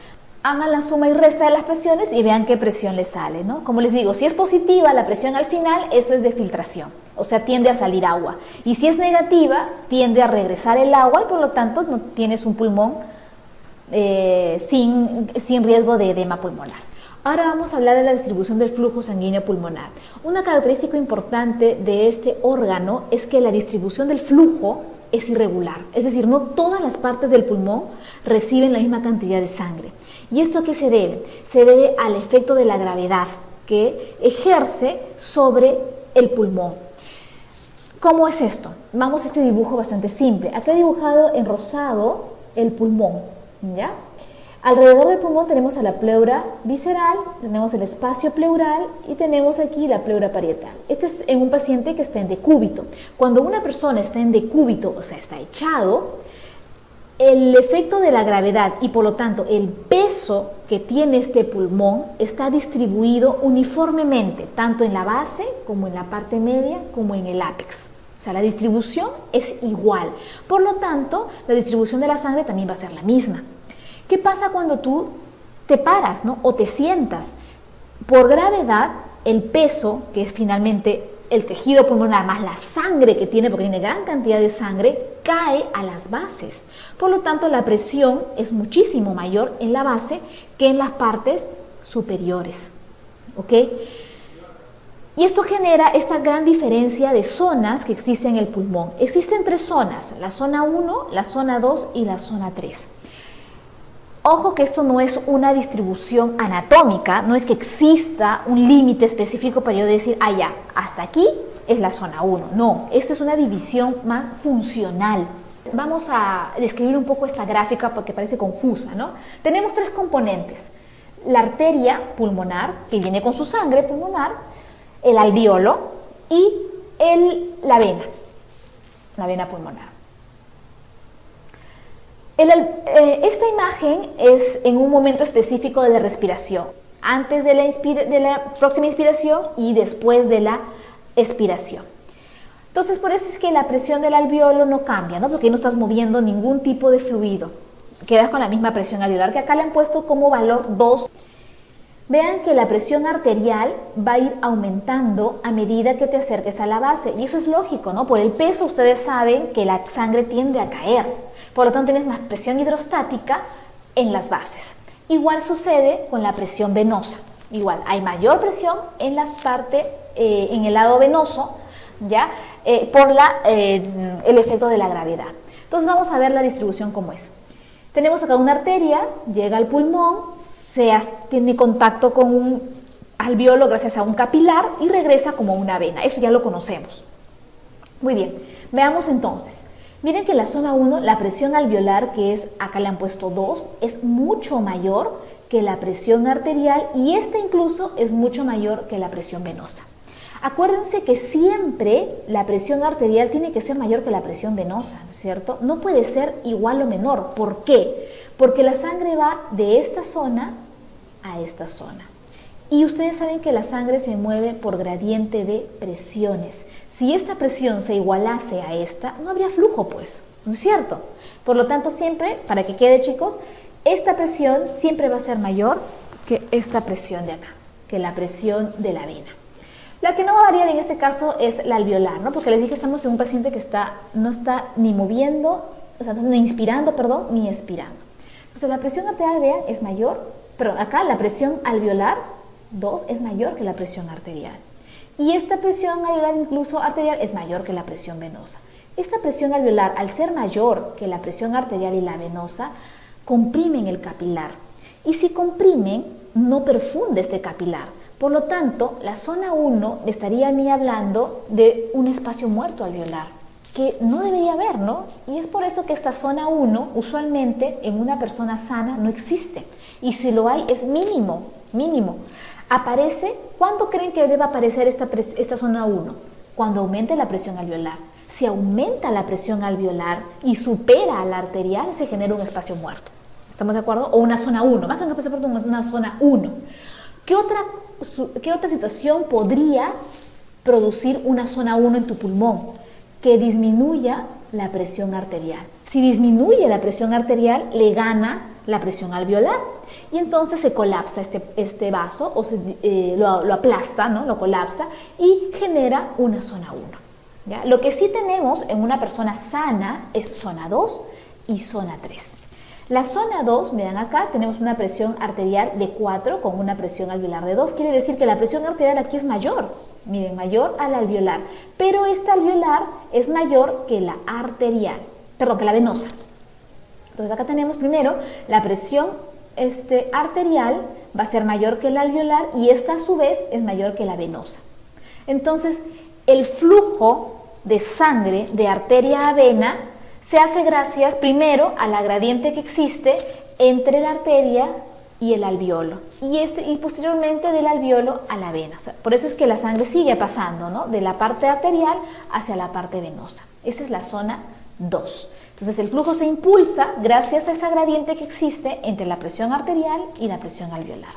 Hagan la suma y resta de las presiones y vean qué presión les sale, ¿no? Como les digo, si es positiva la presión al final, eso es de filtración, o sea, tiende a salir agua. Y si es negativa, tiende a regresar el agua y por lo tanto no tienes un pulmón sin riesgo de edema pulmonar. Ahora vamos a hablar de la distribución del flujo sanguíneo pulmonar. Una característica importante de este órgano es que la distribución del flujo es irregular, es decir, no todas las partes del pulmón reciben la misma cantidad de sangre. ¿Y esto a qué se debe? Se debe al efecto de la gravedad que ejerce sobre el pulmón. ¿Cómo es esto? Vamos a este dibujo bastante simple. Acá he dibujado en rosado el pulmón, ¿ya? Alrededor del pulmón tenemos a la pleura visceral, tenemos el espacio pleural y tenemos aquí la pleura parietal. Esto es en un paciente que está en decúbito. Cuando una persona está en decúbito, o sea, está echado, el efecto de la gravedad y por lo tanto el peso que tiene este pulmón está distribuido uniformemente, tanto en la base como en la parte media como en el ápex. O sea, la distribución es igual. Por lo tanto, la distribución de la sangre también va a ser la misma. ¿Qué pasa cuando tú te paras, ¿no? O te sientas? Por gravedad, el peso, que es finalmente el tejido pulmonar más la sangre que tiene, porque tiene gran cantidad de sangre, cae a las bases. Por lo tanto, la presión es muchísimo mayor en la base que en las partes superiores. ¿Ok? Y esto genera esta gran diferencia de zonas que existen en el pulmón. Existen 3 zonas, la zona 1, la zona 2 y la zona 3. Ojo que esto no es una distribución anatómica, no es que exista un límite específico para yo decir, ya, hasta aquí es la zona 1. No, esto es una división más funcional. Vamos a describir un poco esta gráfica porque parece confusa, ¿no? Tenemos 3 componentes. La arteria pulmonar, que viene con su sangre pulmonar, el alvéolo y la vena pulmonar. Esta imagen es en un momento específico de la respiración, antes de la próxima inspiración y después de la expiración. Entonces, por eso es que la presión del alvéolo no cambia, ¿no? Porque no estás moviendo ningún tipo de fluido. Quedas con la misma presión alveolar, que acá le han puesto como valor 2. Vean que la presión arterial va a ir aumentando a medida que te acerques a la base. Y eso es lógico, ¿no? Por el peso ustedes saben que la sangre tiende a caer. Por lo tanto, tienes más presión hidrostática en las bases. Igual sucede con la presión venosa. Igual, hay mayor presión en la parte, en el lado venoso, ¿ya? Por el efecto de la gravedad. Entonces, vamos a ver la distribución como es. Tenemos acá una arteria, llega al pulmón, tiene contacto con un alvéolo gracias a un capilar y regresa como una vena. Eso ya lo conocemos. Muy bien, veamos entonces. Miren que en la zona 1 la presión alveolar, que es, acá le han puesto 2, es mucho mayor que la presión arterial y esta incluso es mucho mayor que la presión venosa. Acuérdense que siempre la presión arterial tiene que ser mayor que la presión venosa, ¿no es cierto? No puede ser igual o menor. ¿Por qué? Porque la sangre va de esta zona a esta zona. Y ustedes saben que la sangre se mueve por gradiente de presiones. Si esta presión se igualase a esta, no habría flujo, pues, ¿no es cierto? Por lo tanto, siempre, para que quede, chicos, esta presión siempre va a ser mayor que esta presión de acá, que la presión de la vena. La que no va a variar en este caso es la alveolar, ¿no? Porque les dije, estamos en un paciente que no está ni moviendo, o sea, ni inspirando, perdón, ni expirando. Entonces, la presión arterial, vean, es mayor, pero acá la presión alveolar, 2, es mayor que la presión arterial. Y esta presión alveolar, incluso arterial, es mayor que la presión venosa. Esta presión alveolar, al ser mayor que la presión arterial y la venosa, comprimen el capilar. Y si comprimen, no perfunde este capilar. Por lo tanto, la zona 1 estaría a mí hablando de un espacio muerto alveolar, que no debería haber, ¿no? Y es por eso que esta zona 1, usualmente, en una persona sana, no existe. Y si lo hay, es mínimo, mínimo. Aparece, ¿cuándo creen que debe aparecer esta zona 1? Cuando aumente la presión alveolar. Si aumenta la presión alveolar y supera a la arterial, se genera un espacio muerto. ¿Estamos de acuerdo? O una zona 1, más que un espacio muerto, una zona 1. ¿Qué otra situación podría producir una zona 1 en tu pulmón? Que disminuya la presión arterial. Si disminuye la presión arterial, le gana la presión alveolar. Y entonces se colapsa este vaso o lo aplasta, ¿no? Lo colapsa y genera una zona 1. ¿Ya? Lo que sí tenemos en una persona sana es zona 2 y zona 3. La zona 2, vean acá, tenemos una presión arterial de 4 con una presión alveolar de 2. Quiere decir que la presión arterial aquí es mayor, miren, mayor a la alveolar. Pero esta alveolar es mayor que la arterial, perdón, que la venosa. Entonces acá tenemos primero la presión arterial va a ser mayor que la alveolar y esta a su vez es mayor que la venosa. Entonces el flujo de sangre de arteria a vena se hace gracias primero a la gradiente que existe entre la arteria y el alvéolo y posteriormente del alvéolo a la vena. O sea, por eso es que la sangre sigue pasando, ¿no? De la parte arterial hacia la parte venosa. Esa es la zona 2. Entonces el flujo se impulsa gracias a esa gradiente que existe entre la presión arterial y la presión alveolar.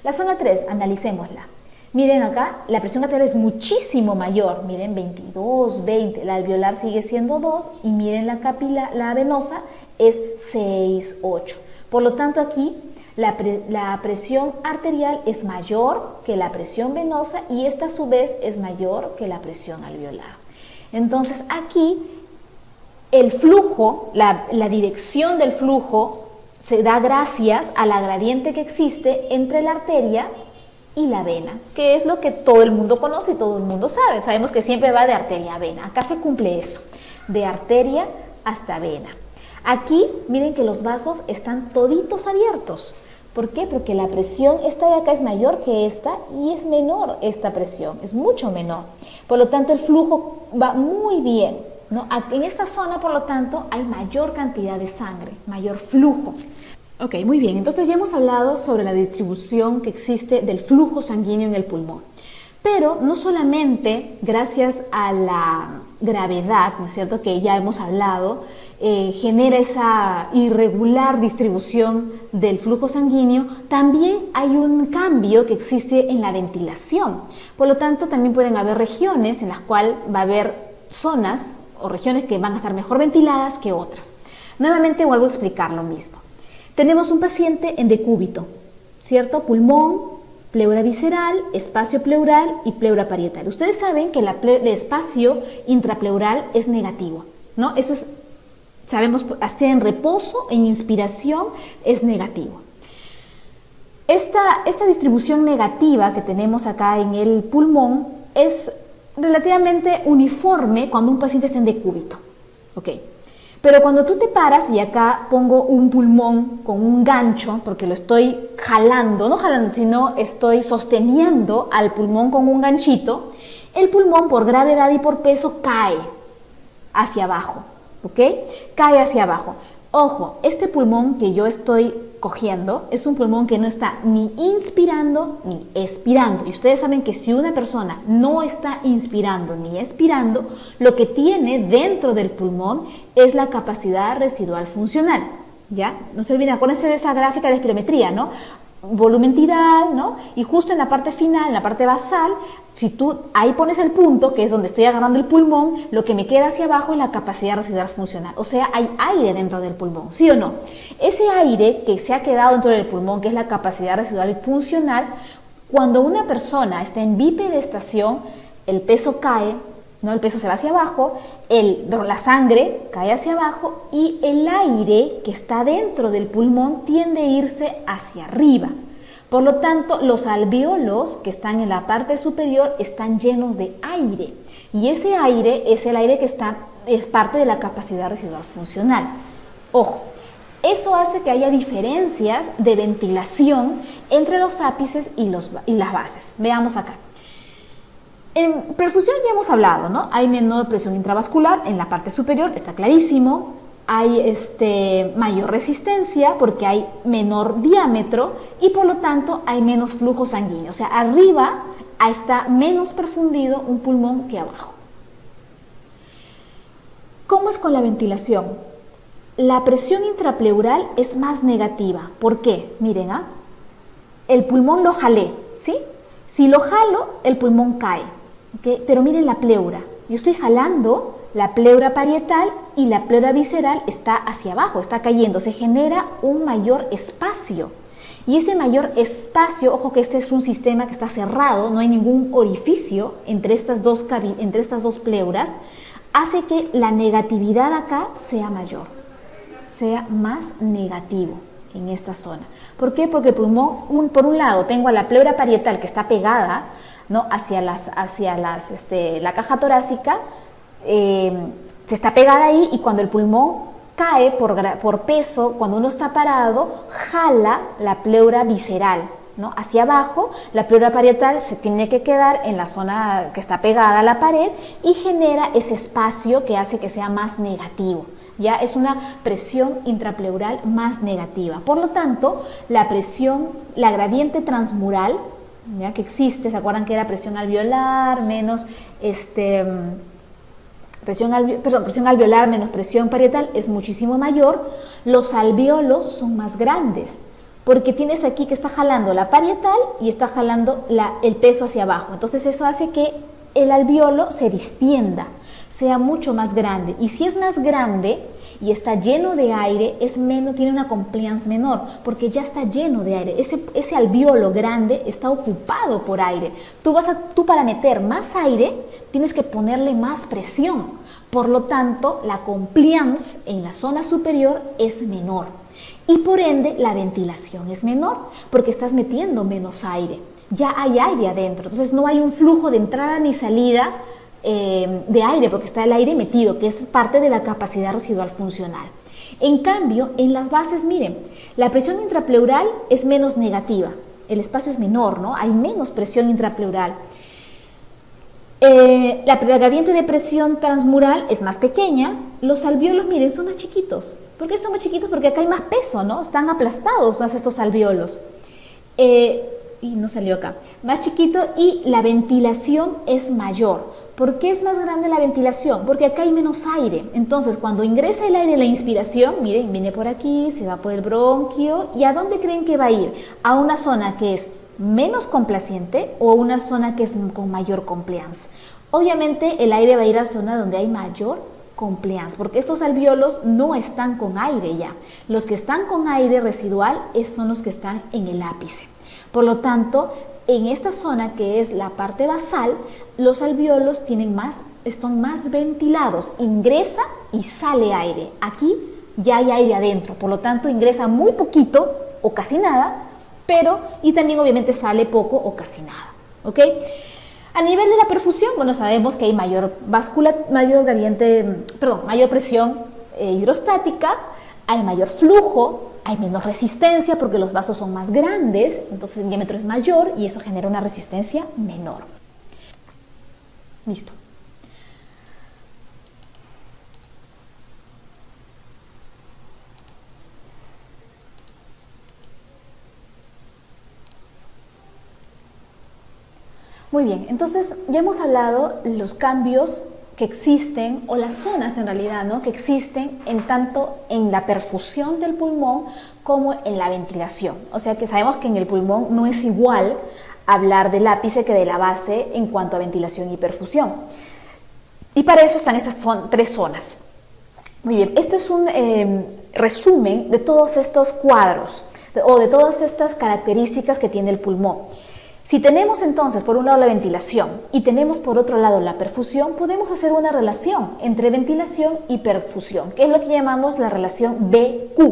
La zona 3, analicémosla. Miren acá, la presión arterial es muchísimo mayor, miren 22, 20, la alveolar sigue siendo 2 y miren la venosa es 6, 8. Por lo tanto aquí la presión arterial es mayor que la presión venosa y esta a su vez es mayor que la presión alveolar. Entonces aquí el flujo, la dirección del flujo se da gracias a la gradiente que existe entre la arteria y la vena, que es lo que todo el mundo conoce y todo el mundo sabe. Sabemos que siempre va de arteria a vena. Acá se cumple eso, de arteria hasta vena. Aquí miren que los vasos están toditos abiertos. ¿Por qué? Porque la presión esta de acá es mayor que esta y es menor esta presión, es mucho menor. Por lo tanto el flujo va muy bien, ¿no? En esta zona, por lo tanto, hay mayor cantidad de sangre, mayor flujo. Ok, muy bien. Entonces ya hemos hablado sobre la distribución que existe del flujo sanguíneo en el pulmón. Pero no solamente gracias a la gravedad, ¿no es cierto?, que ya hemos hablado, genera esa irregular distribución del flujo sanguíneo, también hay un cambio que existe en la ventilación. Por lo tanto, también pueden haber regiones en las cuales va a haber zonas o regiones que van a estar mejor ventiladas que otras. Nuevamente vuelvo a explicar lo mismo. Tenemos un paciente en decúbito, ¿cierto? Pulmón, pleura visceral, espacio pleural y pleura parietal. Ustedes saben que el espacio intrapleural es negativo, ¿no? Eso es, sabemos, hasta en reposo, en inspiración, es negativo. Esta distribución negativa que tenemos acá en el pulmón es relativamente uniforme cuando un paciente está en decúbito, ¿ok? Pero cuando tú te paras, y acá pongo un pulmón con un gancho, porque lo estoy jalando, no jalando, sino estoy sosteniendo al pulmón con un ganchito, el pulmón por gravedad y por peso cae hacia abajo, ¿ok? Cae hacia abajo. Ojo, este pulmón que yo estoy cogiendo es un pulmón que no está ni inspirando ni expirando. Y ustedes saben que si una persona no está inspirando ni expirando, lo que tiene dentro del pulmón es la capacidad residual funcional. ¿Ya? No se olviden, acuérdense de esa gráfica de espirometría, ¿no? Volumen tidal, ¿no? Y justo en la parte final, en la parte basal, si tú ahí pones el punto, que es donde estoy agarrando el pulmón, lo que me queda hacia abajo es la capacidad residual funcional. O sea, hay aire dentro del pulmón, ¿sí o no? Ese aire que se ha quedado dentro del pulmón, que es la capacidad residual funcional, cuando una persona está en bipedestación, el peso cae, ¿no? El peso se va hacia abajo, la sangre cae hacia abajo y el aire que está dentro del pulmón tiende a irse hacia arriba. Por lo tanto, los alvéolos que están en la parte superior están llenos de aire y ese aire es el aire que es parte de la capacidad residual funcional. Ojo, eso hace que haya diferencias de ventilación entre los ápices y las bases. Veamos acá. En perfusión ya hemos hablado, ¿no? Hay menor presión intravascular en la parte superior, está clarísimo. Hay mayor resistencia porque hay menor diámetro y por lo tanto hay menos flujo sanguíneo. O sea, arriba está menos profundido un pulmón que abajo. ¿Cómo es con la ventilación? La presión intrapleural es más negativa. ¿Por qué? Miren, el pulmón lo jalé, ¿sí? Si lo jalo, el pulmón cae, ¿okay? Pero miren la pleura. Yo estoy jalando la pleura parietal y la pleura visceral está hacia abajo, está cayendo. Se genera un mayor espacio. Y ese mayor espacio, ojo que este es un sistema que está cerrado, no hay ningún orificio entre estas dos pleuras, hace que la negatividad acá sea mayor, sea más negativo en esta zona. ¿Por qué? Porque el pulmón, por un lado, tengo a la pleura parietal que está pegada, ¿no? hacia la caja torácica, se está pegada ahí y cuando el pulmón cae por peso, cuando uno está parado, jala la pleura visceral, ¿no? Hacia abajo. La pleura parietal se tiene que quedar en la zona que está pegada a la pared y genera ese espacio que hace que sea más negativo. Ya es una presión intrapleural más negativa. Por lo tanto, la gradiente transmural, ya que existe, ¿se acuerdan que era presión alveolar menos presión alveolar menos presión parietal es muchísimo mayor, los alvéolos son más grandes, porque tienes aquí que está jalando la parietal y está jalando el peso hacia abajo. Entonces eso hace que el alvéolo se distienda, sea mucho más grande. Y si es más grande y está lleno de aire, tiene una compliance menor, porque ya está lleno de aire. Ese alvéolo grande está ocupado por aire. Tú para meter más aire tienes que ponerle más presión. Por lo tanto, la compliance en la zona superior es menor. Y por ende, la ventilación es menor, porque estás metiendo menos aire. Ya hay aire adentro, entonces no hay un flujo de entrada ni salida de aire, porque está el aire metido, que es parte de la capacidad residual funcional. En cambio, en las bases, miren, la presión intrapleural es menos negativa, el espacio es menor, ¿no? Hay menos presión intrapleural. La gradiente de presión transmural es más pequeña, los alvéolos, miren, son más chiquitos. ¿Por qué son más chiquitos? Porque acá hay más peso, ¿no? Están aplastados estos alvéolos. Y no salió acá. Más chiquito, y la ventilación es mayor. ¿Por qué es más grande la ventilación? Porque acá hay menos aire. Entonces, cuando ingresa el aire en la inspiración, miren, viene por aquí, se va por el bronquio. ¿Y a dónde creen que va a ir? ¿A una zona que es menos complaciente o a una zona que es con mayor compliance? Obviamente, el aire va a ir a la zona donde hay mayor compliance, porque estos alvéolos no están con aire ya. Los que están con aire residual son los que están en el ápice. Por lo tanto, en esta zona que es la parte basal, los alvéolos están más ventilados, ingresa y sale aire. Aquí ya hay aire adentro, por lo tanto ingresa muy poquito o casi nada, y también obviamente sale poco o casi nada, ¿ok? A nivel de la perfusión, bueno, sabemos que hay mayor presión hidrostática, hay mayor flujo, hay menos resistencia porque los vasos son más grandes, entonces el diámetro es mayor y eso genera una resistencia menor. Listo. Muy bien, entonces ya hemos hablado los cambios que existen, o las zonas en realidad, ¿no?, que existen tanto en la perfusión del pulmón como en la ventilación. O sea que sabemos que en el pulmón no es igual hablar del ápice que de la base en cuanto a ventilación y perfusión. Y para eso están estas tres zonas. Muy bien, esto es un resumen de todos estos cuadros o de todas estas características que tiene el pulmón. Si tenemos entonces por un lado la ventilación y tenemos por otro lado la perfusión, podemos hacer una relación entre ventilación y perfusión, que es lo que llamamos la relación BQ.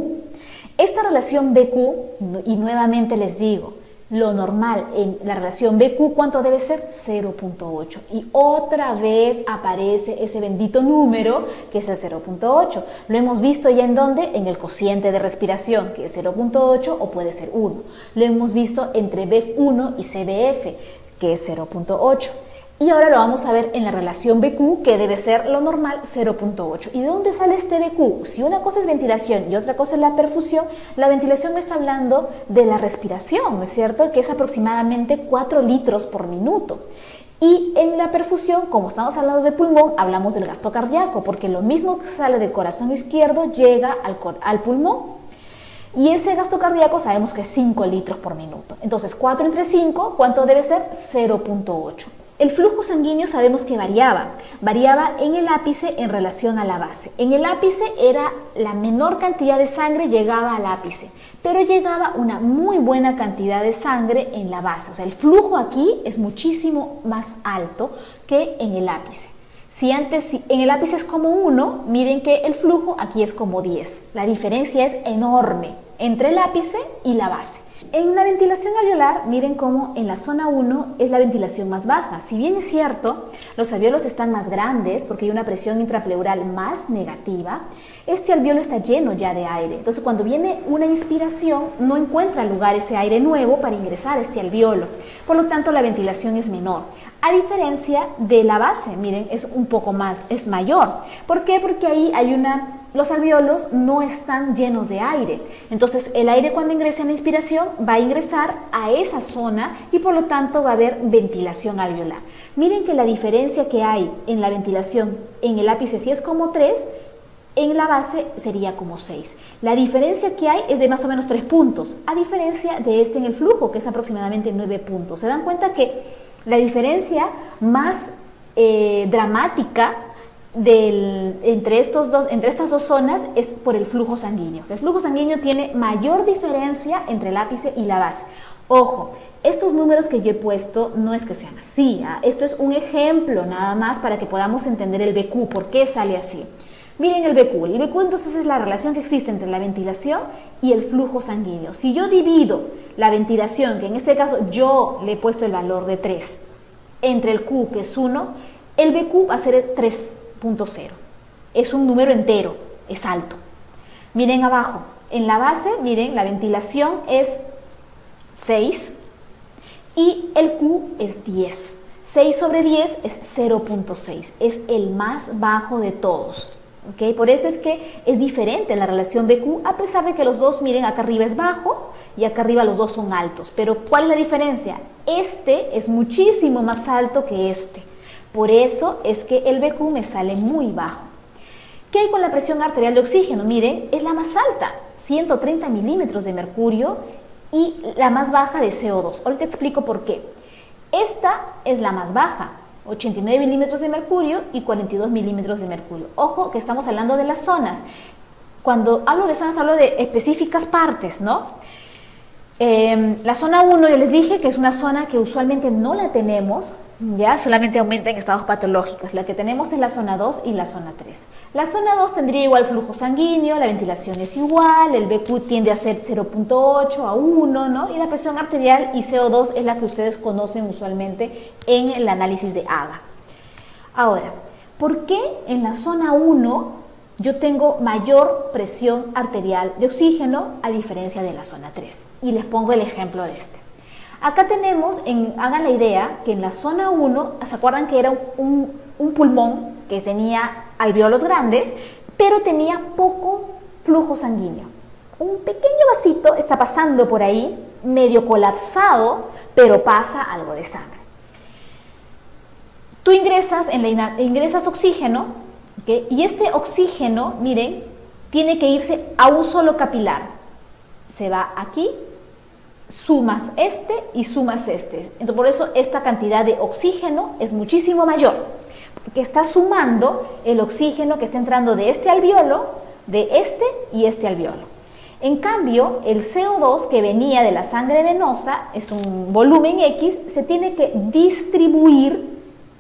Esta relación BQ, y nuevamente les digo, lo normal en la relación BQ, ¿cuánto debe ser? 0.8. Y otra vez aparece ese bendito número que es el 0.8. Lo hemos visto ya en ¿dónde? En el cociente de respiración, que es 0.8 o puede ser 1. Lo hemos visto entre BF1 y CBF, que es 0.8. Y ahora lo vamos a ver en la relación BQ, que debe ser lo normal, 0.8. ¿Y de dónde sale este BQ? Si una cosa es ventilación y otra cosa es la perfusión, la ventilación me está hablando de la respiración, ¿no es cierto? Que es aproximadamente 4 litros por minuto. Y en la perfusión, como estamos hablando de pulmón, hablamos del gasto cardíaco, porque lo mismo que sale del corazón izquierdo llega al pulmón. Y ese gasto cardíaco sabemos que es 5 litros por minuto. Entonces, 4 entre 5, ¿cuánto debe ser? 0.8. El flujo sanguíneo sabemos que variaba en el ápice en relación a la base. En el ápice era la menor cantidad de sangre llegaba al ápice, pero llegaba una muy buena cantidad de sangre en la base. O sea, el flujo aquí es muchísimo más alto que en el ápice. Si en el ápice es como 1, miren que el flujo aquí es como 10. La diferencia es enorme entre el ápice y la base. En la ventilación alveolar, miren cómo en la zona 1 es la ventilación más baja. Si bien es cierto, los alvéolos están más grandes porque hay una presión intrapleural más negativa, este alvéolo está lleno ya de aire. Entonces, cuando viene una inspiración, no encuentra lugar ese aire nuevo para ingresar a este alvéolo. Por lo tanto, la ventilación es menor. A diferencia de la base, miren, es un poco más, es mayor. ¿Por qué? Porque ahí hay los alvéolos no están llenos de aire. Entonces el aire cuando ingrese en la inspiración va a ingresar a esa zona y por lo tanto va a haber ventilación alveolar. Miren que la diferencia que hay en la ventilación en el ápice si es como 3, en la base sería como 6. La diferencia que hay es de más o menos 3 puntos, a diferencia de este en el flujo, que es aproximadamente 9 puntos. ¿Se dan cuenta que la diferencia más dramática entre estas dos zonas es por el flujo sanguíneo? El flujo sanguíneo tiene mayor diferencia entre el ápice y la base. Ojo, estos números que yo he puesto no es que sean así, ¿eh? Esto es un ejemplo nada más para que podamos entender el BQ, por qué sale así. Miren el BQ. El BQ entonces es la relación que existe entre la ventilación y el flujo sanguíneo. Si yo divido la ventilación, que en este caso yo le he puesto el valor de 3, entre el Q, que es 1, el BQ va a ser 3.0. Es un número entero, es alto. Miren abajo, en la base, miren, la ventilación es 6 y el Q es 10. 6 sobre 10 es 0.6, es el más bajo de todos. ¿Okay? Por eso es que es diferente la relación BQ, a pesar de que los dos, miren, acá arriba es bajo y acá arriba los dos son altos. Pero ¿cuál es la diferencia? Este es muchísimo más alto que este. Por eso es que el BQ me sale muy bajo. ¿Qué hay con la presión arterial de oxígeno? Miren, es la más alta, 130 milímetros de mercurio y la más baja de CO2. Ahorita explico por qué. Esta es la más baja, 89 milímetros de mercurio y 42 milímetros de mercurio. Ojo que estamos hablando de las zonas. Cuando hablo de zonas, hablo de específicas partes, ¿no? La zona 1, ya les dije que es una zona que usualmente no la tenemos, ya solamente aumenta en estados patológicos. La que tenemos es la zona 2 y la zona 3. La zona 2 tendría igual flujo sanguíneo, la ventilación es igual, el BQ tiende a ser 0.8 a 1, ¿no? Y la presión arterial y CO2 es la que ustedes conocen usualmente en el análisis de AGA. Ahora, ¿por qué en la zona 1 yo tengo mayor presión arterial de oxígeno a diferencia de la zona 3? Y les pongo el ejemplo de este. Acá tenemos, hagan la idea, que en la zona 1, ¿se acuerdan que era un pulmón que tenía alvéolos grandes, pero tenía poco flujo sanguíneo? Un pequeño vasito está pasando por ahí, medio colapsado, pero pasa algo de sangre. Tú ingresas oxígeno, ¿okay? Y este oxígeno, miren, tiene que irse a un solo capilar. Se va aquí, sumas este y sumas este. Entonces, por eso esta cantidad de oxígeno es muchísimo mayor, porque está sumando el oxígeno que está entrando de este alvéolo, de este y este alvéolo. En cambio, el CO2 que venía de la sangre venosa, es un volumen X, se tiene que distribuir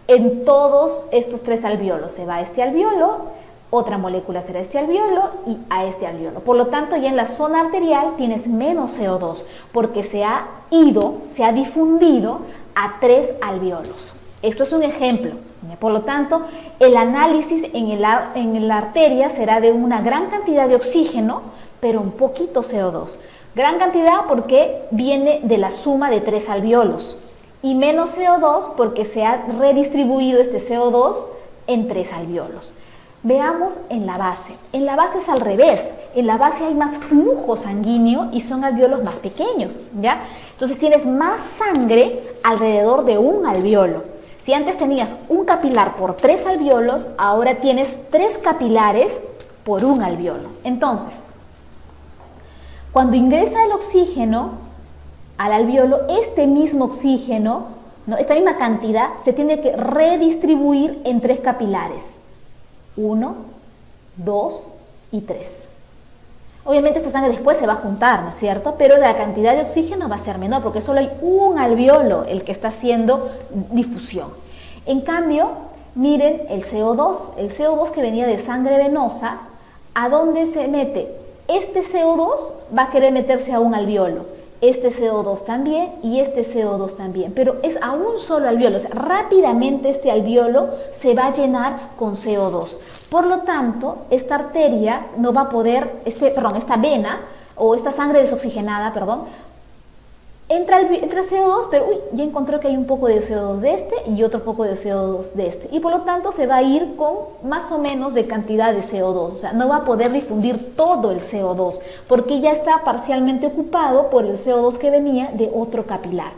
en todos estos 3 alvéolos. Se va a este alvéolo, otra molécula será este alvéolo y a este alvéolo. Por lo tanto, ya en la zona arterial tienes menos CO2 porque se ha difundido a 3 alvéolos. Esto es un ejemplo. Por lo tanto, el análisis en la arteria será de una gran cantidad de oxígeno, pero un poquito CO2. Gran cantidad porque viene de la suma de 3 alvéolos. Y menos CO2 porque se ha redistribuido este CO2 en 3 alvéolos. Veamos en la base. En la base es al revés. En la base hay más flujo sanguíneo y son alvéolos más pequeños, ¿ya? Entonces tienes más sangre alrededor de un alvéolo. Si antes tenías un capilar por 3 alvéolos, ahora tienes 3 capilares por un alvéolo. Entonces, cuando ingresa el oxígeno al alvéolo, este mismo oxígeno, ¿no? Esta misma cantidad se tiene que redistribuir en 3 capilares. 1, 2 y 3. Obviamente esta sangre después se va a juntar, ¿no es cierto? Pero la cantidad de oxígeno va a ser menor porque solo hay un alvéolo el que está haciendo difusión. En cambio, miren el CO2 que venía de sangre venosa, ¿a dónde se mete? Este CO2 va a querer meterse a un alvéolo. Este CO2 también y este CO2 también, pero es a un solo alvéolo. O sea, rápidamente este alvéolo se va a llenar con CO2. Por lo tanto, esta arteria no va a poder, esta vena o esta sangre desoxigenada, entra CO2, pero ya encontró que hay un poco de CO2 de este y otro poco de CO2 de este. Y por lo tanto se va a ir con más o menos de cantidad de CO2. O sea, no va a poder difundir todo el CO2 porque ya está parcialmente ocupado por el CO2 que venía de otro capilar.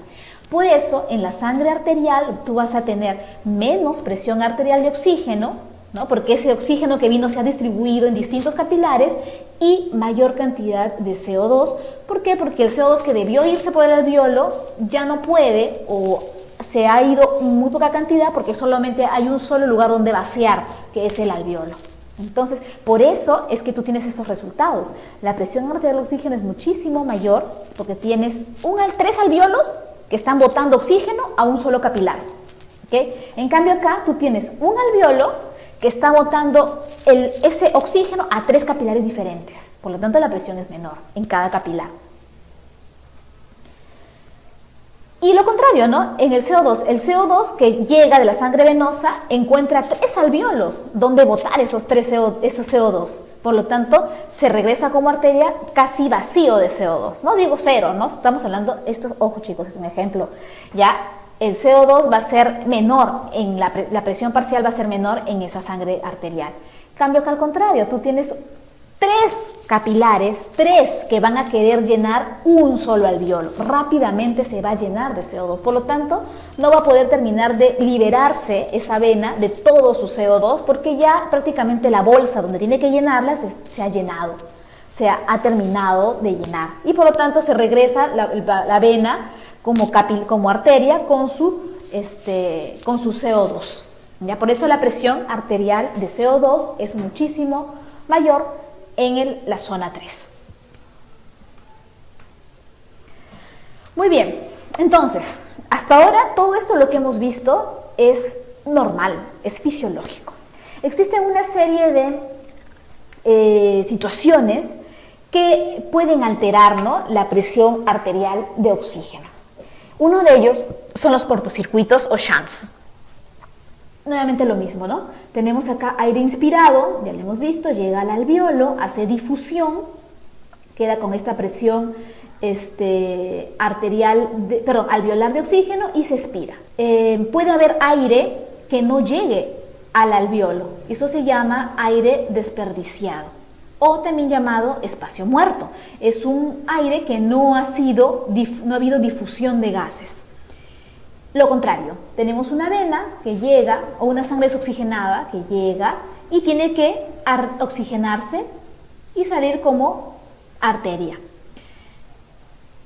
Por eso, en la sangre arterial tú vas a tener menos presión arterial de oxígeno, ¿no? Porque ese oxígeno que vino se ha distribuido en distintos capilares, y mayor cantidad de CO2. ¿Por qué? Porque el CO2 que debió irse por el alveolo ya no puede, o se ha ido en muy poca cantidad porque solamente hay un solo lugar donde vaciar, que es el alveolo. Entonces, por eso es que tú tienes estos resultados. La presión arterial de oxígeno es muchísimo mayor porque tienes 3 alveolos que están botando oxígeno a un solo capilar. ¿Okay? En cambio acá tú tienes un alveolo que está botando ese oxígeno a 3 capilares diferentes. Por lo tanto, la presión es menor en cada capilar. Y lo contrario, ¿no? En el CO2 que llega de la sangre venosa encuentra 3 alveolos donde botar esos CO2. Por lo tanto, se regresa como arteria casi vacío de CO2. No digo cero, ¿no? Estamos hablando, ojo chicos, es un ejemplo. Ya el CO2 va a ser menor, la presión parcial va a ser menor en esa sangre arterial. Cambio que al contrario, tú tienes 3 capilares, 3 que van a querer llenar un solo alveolo. Rápidamente se va a llenar de CO2. Por lo tanto, no va a poder terminar de liberarse esa vena de todo su CO2 porque ya prácticamente la bolsa donde tiene que llenarla se ha llenado, ha terminado de llenar. Y por lo tanto se regresa la vena como arteria con su CO2. ¿Ya? Por eso la presión arterial de CO2 es muchísimo mayor en la zona 3. Muy bien, entonces, hasta ahora todo esto lo que hemos visto es normal, es fisiológico. Existen una serie de situaciones que pueden alterar, ¿no?, la presión arterial de oxígeno. Uno de ellos son los cortocircuitos o shunts. Nuevamente lo mismo, ¿no? Tenemos acá aire inspirado, ya lo hemos visto, llega al alveolo, hace difusión, queda con esta presión alveolar de oxígeno y se expira. Puede haber aire que no llegue al alveolo, y eso se llama aire desperdiciado, o también llamado espacio muerto. Es un aire que no ha habido difusión de gases. Lo contrario, tenemos una vena que llega, o una sangre desoxigenada que llega y tiene que oxigenarse y salir como arteria.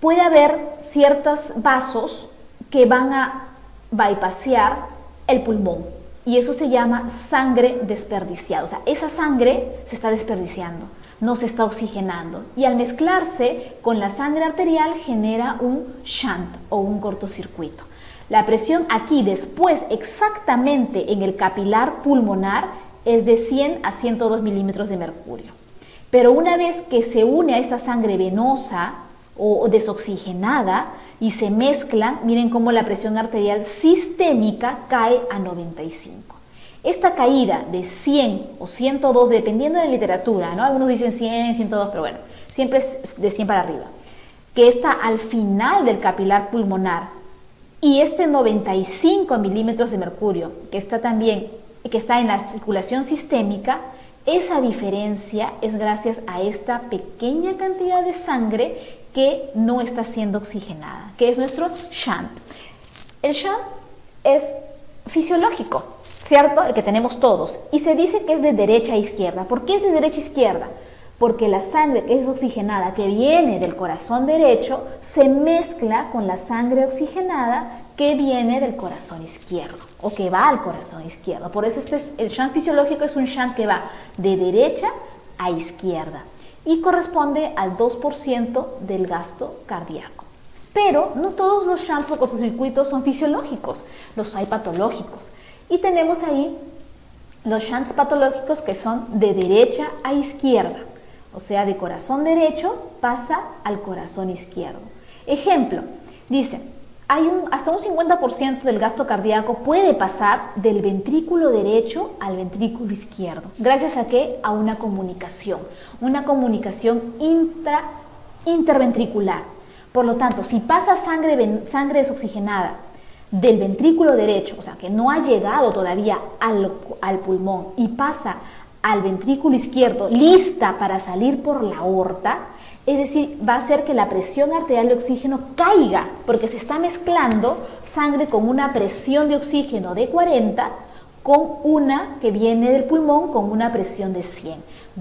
Puede haber ciertos vasos que van a bypassear el pulmón y eso se llama sangre desperdiciada. O sea, esa sangre se está desperdiciando, no se está oxigenando, y al mezclarse con la sangre arterial genera un shunt o un cortocircuito. La presión aquí después exactamente en el capilar pulmonar es de 100 a 102 milímetros de mercurio. Pero una vez que se une a esta sangre venosa o desoxigenada y se mezclan, miren cómo la presión arterial sistémica cae a 95. Esta caída de 100 o 102, dependiendo de la literatura, ¿no? Algunos dicen 100, 102, pero bueno, siempre es de 100 para arriba, que está al final del capilar pulmonar, y 95 milímetros de mercurio, que está en la circulación sistémica, esa diferencia es gracias a esta pequeña cantidad de sangre que no está siendo oxigenada, que es nuestro shunt. El shunt es fisiológico, ¿cierto? El que tenemos todos, y se dice que es de derecha a izquierda. ¿Por qué es de derecha a izquierda? Porque la sangre que es oxigenada, que viene del corazón derecho, se mezcla con la sangre oxigenada que viene del corazón izquierdo, o que va al corazón izquierdo. Por eso el shunt fisiológico es un shunt que va de derecha a izquierda y corresponde al 2% del gasto cardíaco. Pero no todos los shunts o cortocircuitos son fisiológicos, los hay patológicos. Y tenemos ahí los shunts patológicos que son de derecha a izquierda. O sea, de corazón derecho pasa al corazón izquierdo. Ejemplo, dice, hasta un 50% del gasto cardíaco puede pasar del ventrículo derecho al ventrículo izquierdo. ¿Gracias a qué? A una comunicación interventricular. Por lo tanto, si pasa sangre desoxigenada del ventrículo derecho, o sea, que no ha llegado todavía al pulmón y pasa al ventrículo izquierdo, lista para salir por la aorta, es decir, va a hacer que la presión arterial de oxígeno caiga, porque se está mezclando sangre con una presión de oxígeno de 40 con una que viene del pulmón con una presión de 100.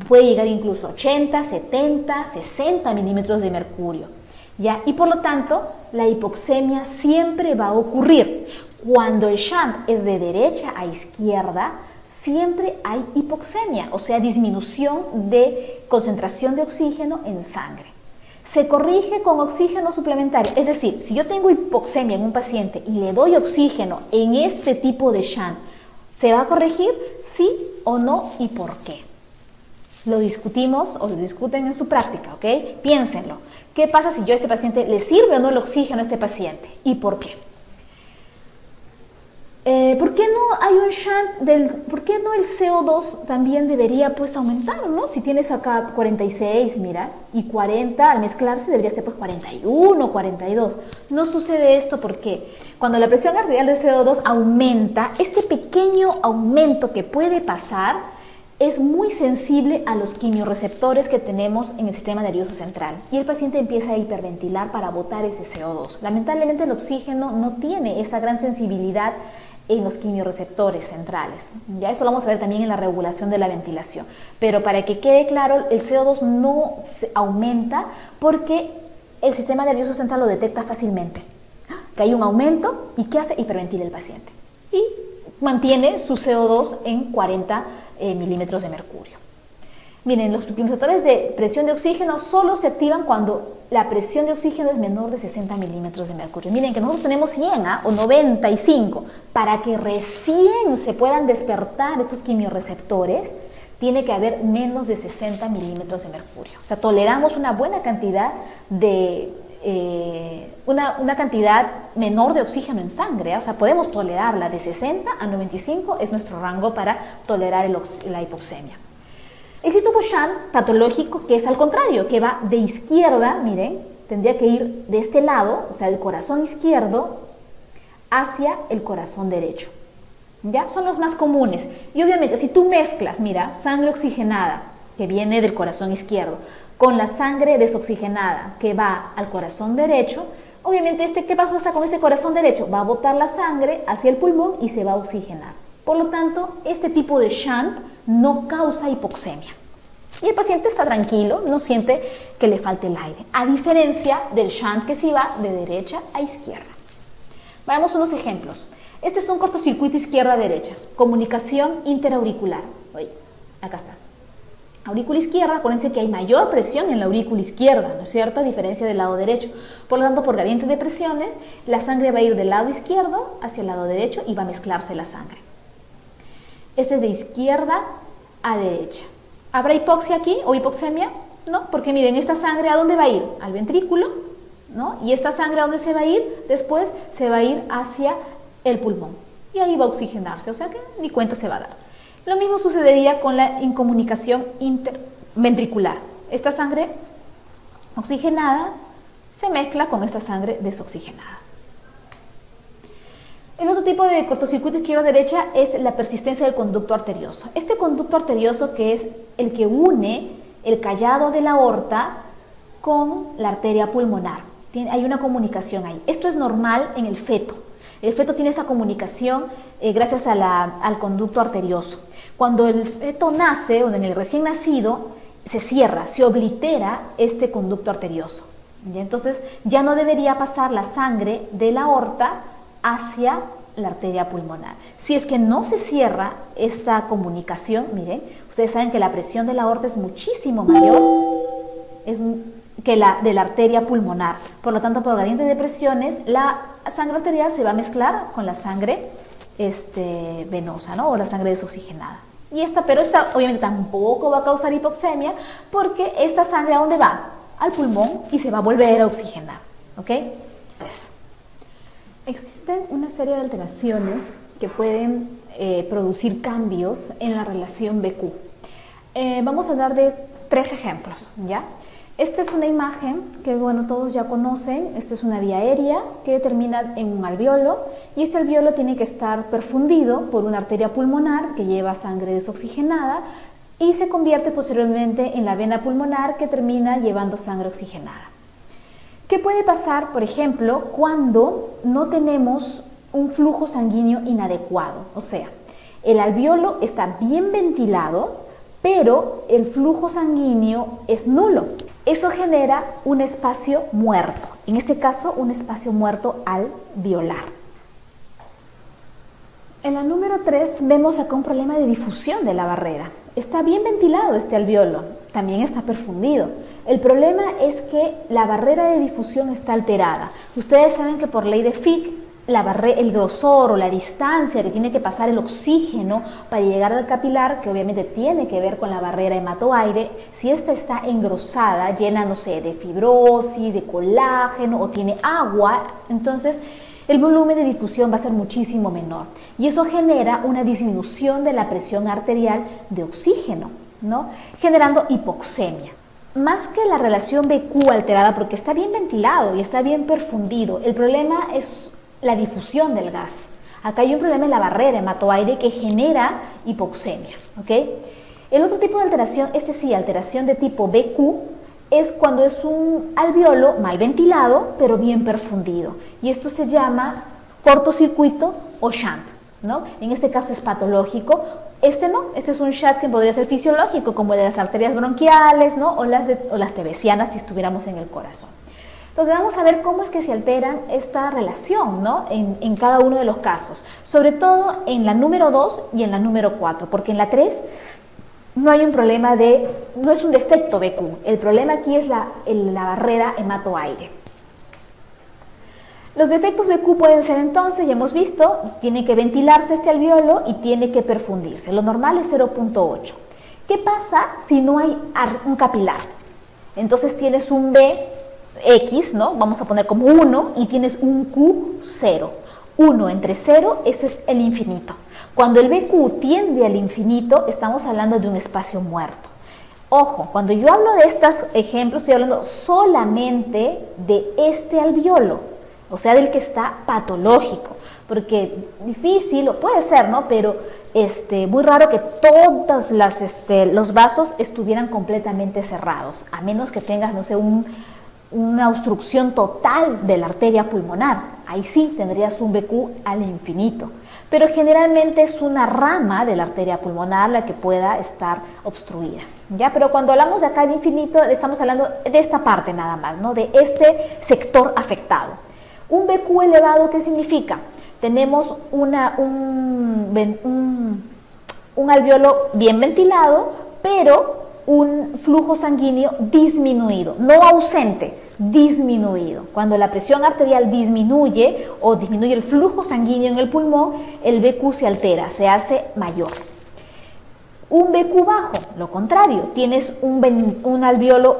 Puede llegar incluso a 80, 70, 60 milímetros de mercurio. ¿Ya? Y por lo tanto, la hipoxemia siempre va a ocurrir. Cuando el shunt es de derecha a izquierda, siempre hay hipoxemia, o sea, disminución de concentración de oxígeno en sangre. Se corrige con oxígeno suplementario, es decir, si yo tengo hipoxemia en un paciente y le doy oxígeno en este tipo de shunt, ¿se va a corregir? ¿Sí o no? ¿Y por qué? Lo discutimos o lo discuten en su práctica, ¿ok? Piénsenlo. ¿Qué pasa si yo a este paciente le sirve o no el oxígeno a este paciente? ¿Y por qué? ¿Por qué no hay un shunt por qué no el CO2 también debería pues aumentar, ¿no? Si tienes acá 46, mira, y 40 al mezclarse debería ser pues 41, 42. No sucede esto porque cuando la presión arterial de CO2 aumenta, este pequeño aumento que puede pasar es muy sensible a los quimiorreceptores que tenemos en el sistema nervioso central y el paciente empieza a hiperventilar para botar ese CO2. Lamentablemente el oxígeno no tiene esa gran sensibilidad en los quimiorreceptores centrales. Ya eso lo vamos a ver también en la regulación de la ventilación. Pero para que quede claro, el CO2 no aumenta porque el sistema nervioso central lo detecta fácilmente. Que hay un aumento y ¿qué hace? Hiperventila el paciente. Y mantiene su CO2 en 40 milímetros de mercurio. Miren, los receptores de presión de oxígeno solo se activan cuando la presión de oxígeno es menor de 60 milímetros de mercurio. Miren que nosotros tenemos 100 o 95. Para que recién se puedan despertar estos quimiorreceptores, tiene que haber menos de 60 milímetros de mercurio. O sea, toleramos una buena cantidad de una cantidad menor de oxígeno en sangre, o sea, podemos tolerarla de 60 a 95, es nuestro rango para tolerar la hipoxemia. Existe otro shunt patológico que es al contrario, que va de izquierda, miren, tendría que ir de este lado, o sea, del corazón izquierdo hacia el corazón derecho. ¿Ya? Son los más comunes. Y obviamente, si tú mezclas, mira, sangre oxigenada que viene del corazón izquierdo con la sangre desoxigenada que va al corazón derecho, obviamente, ¿qué pasa con este corazón derecho? Va a botar la sangre hacia el pulmón y se va a oxigenar. Por lo tanto, este tipo de shunt no causa hipoxemia. Y el paciente está tranquilo, no siente que le falte el aire, a diferencia del shunt que sí va de derecha a izquierda. Veamos unos ejemplos. Este es un cortocircuito izquierda-derecha, comunicación interauricular. Oye, acá está. Aurícula izquierda, acuérdense que hay mayor presión en la aurícula izquierda, ¿no es cierto? A diferencia del lado derecho. Por lo tanto, por gradiente de presiones, la sangre va a ir del lado izquierdo hacia el lado derecho y va a mezclarse la sangre. Este es de izquierda a derecha. ¿Habrá hipoxia aquí o hipoxemia? No, porque miren, esta sangre ¿a dónde va a ir? Al ventrículo, ¿no? Y esta sangre ¿a dónde se va a ir? Después se va a ir hacia el pulmón. Y ahí va a oxigenarse, o sea que ni cuenta se va a dar. Lo mismo sucedería con la incomunicación interventricular. Esta sangre oxigenada se mezcla con esta sangre desoxigenada. El otro tipo de cortocircuito izquierda-derecha es la persistencia del conducto arterioso. Este conducto arterioso que es el que une el callado de la aorta con la arteria pulmonar. Hay una comunicación ahí. Esto es normal en el feto. El feto tiene esa comunicación gracias al conducto arterioso. Cuando el feto nace o en el recién nacido, se cierra, se oblitera este conducto arterioso. ¿Y? Entonces ya no debería pasar la sangre de la aorta hacia la arteria pulmonar. Si es que no se cierra esta comunicación, miren, ustedes saben que la presión de la aorta es muchísimo mayor que la de la arteria pulmonar. Por lo tanto, por gradiente de presiones, la sangre arterial se va a mezclar con la sangre venosa, ¿no? O la sangre desoxigenada. Pero esta obviamente tampoco va a causar hipoxemia porque esta sangre ¿a dónde va? Al pulmón y se va a volver a oxigenar, ¿ok? Existen una serie de alteraciones que pueden producir cambios en la relación BQ. Vamos a hablar de 3 ejemplos, ¿ya? Esta es una imagen que, bueno, todos ya conocen. Esto es una vía aérea que termina en un alveolo y este alveolo tiene que estar perfundido por una arteria pulmonar que lleva sangre desoxigenada y se convierte posteriormente en la vena pulmonar que termina llevando sangre oxigenada. ¿Qué puede pasar, por ejemplo, cuando no tenemos un flujo sanguíneo inadecuado? O sea, el alveolo está bien ventilado, pero el flujo sanguíneo es nulo. Eso genera un espacio muerto, en este caso un espacio muerto alveolar. En la número 3 vemos acá un problema de difusión de la barrera. Está bien ventilado este alveolo, también está perfundido. El problema es que la barrera de difusión está alterada. Ustedes saben que por ley de Fick, el grosor o la distancia que tiene que pasar el oxígeno para llegar al capilar, que obviamente tiene que ver con la barrera hematoaire, si esta está engrosada, llena, no sé, de fibrosis, de colágeno o tiene agua, entonces el volumen de difusión va a ser muchísimo menor y eso genera una disminución de la presión arterial de oxígeno, ¿no? Generando hipoxemia. Más que la relación BQ alterada, porque está bien ventilado y está bien perfundido, el problema es la difusión del gas. Acá hay un problema en la barrera hematoaire que genera hipoxemia, ¿ok? El otro tipo de alteración, alteración de tipo BQ, es cuando es un alveolo mal ventilado, pero bien perfundido. Y esto se llama cortocircuito o shunt, ¿no? En este caso es patológico. Este no, este es un shunt que podría ser fisiológico, como el de las arterias bronquiales, ¿no? o las tebesianas si estuviéramos en el corazón. Entonces vamos a ver cómo es que se altera esta relación, ¿no? en cada uno de los casos, sobre todo en la número 2 y en la número 4, porque en la 3 no hay un problema no es un defecto BQ, el problema aquí es la barrera hematoaire. Los defectos BQ pueden ser entonces, ya hemos visto, tiene que ventilarse este alveolo y tiene que perfundirse, lo normal es 0.8. ¿Qué pasa si no hay un capilar? Entonces tienes un BX, ¿no? Vamos a poner como 1 y tienes un Q 0. 1 entre 0, eso es el infinito. Cuando el BQ tiende al infinito, estamos hablando de un espacio muerto. Ojo, cuando yo hablo de estos ejemplos, estoy hablando solamente de este alveolo, o sea, del que está patológico, porque difícil, o puede ser, ¿no? Pero muy raro que todos los vasos estuvieran completamente cerrados, a menos que tengas, no sé, una obstrucción total de la arteria pulmonar. Ahí sí tendrías un BQ al infinito, pero generalmente es una rama de la arteria pulmonar la que pueda estar obstruida, ¿ya? Pero cuando hablamos de acá de infinito, estamos hablando de esta parte nada más, ¿no? De este sector afectado. Un BQ elevado, ¿qué significa? Tenemos un alveolo bien ventilado, pero un flujo sanguíneo disminuido, no ausente, disminuido. Cuando la presión arterial disminuye o disminuye el flujo sanguíneo en el pulmón, el BQ se altera, se hace mayor. Un BQ bajo, lo contrario, tienes un alveolo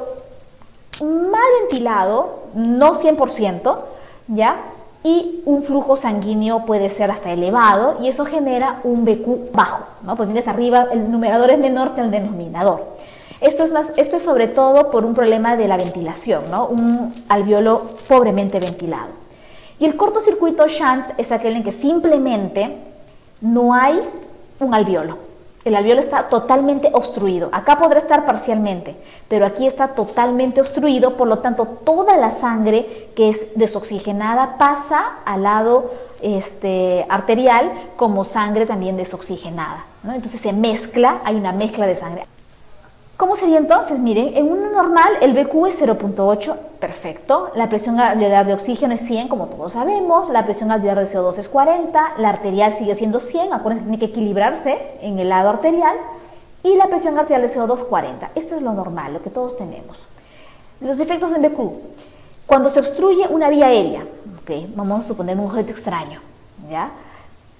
mal ventilado, no 100%, ¿ya? Y un flujo sanguíneo puede ser hasta elevado y eso genera un BQ bajo, ¿no? Pues tienes arriba, el numerador es menor que el denominador. Esto es sobre todo por un problema de la ventilación, ¿no? Un alveolo pobremente ventilado. Y el cortocircuito shunt es aquel en que simplemente no hay un alveolo. El alveolo está totalmente obstruido. Acá podrá estar parcialmente, pero aquí está totalmente obstruido, por lo tanto toda la sangre que es desoxigenada pasa al lado arterial como sangre también desoxigenada, ¿no? Entonces se mezcla, hay una mezcla de sangre. ¿Cómo sería entonces? Miren, en uno normal el BQ es 0.8, perfecto. La presión alveolar de oxígeno es 100, como todos sabemos. La presión alveolar de CO2 es 40. La arterial sigue siendo 100. Acuérdense que tiene que equilibrarse en el lado arterial. Y la presión arterial de CO2 40. Esto es lo normal, lo que todos tenemos. Los efectos del BQ. Cuando se obstruye una vía aérea, ¿okay? Vamos a suponer un objeto extraño, ¿ya?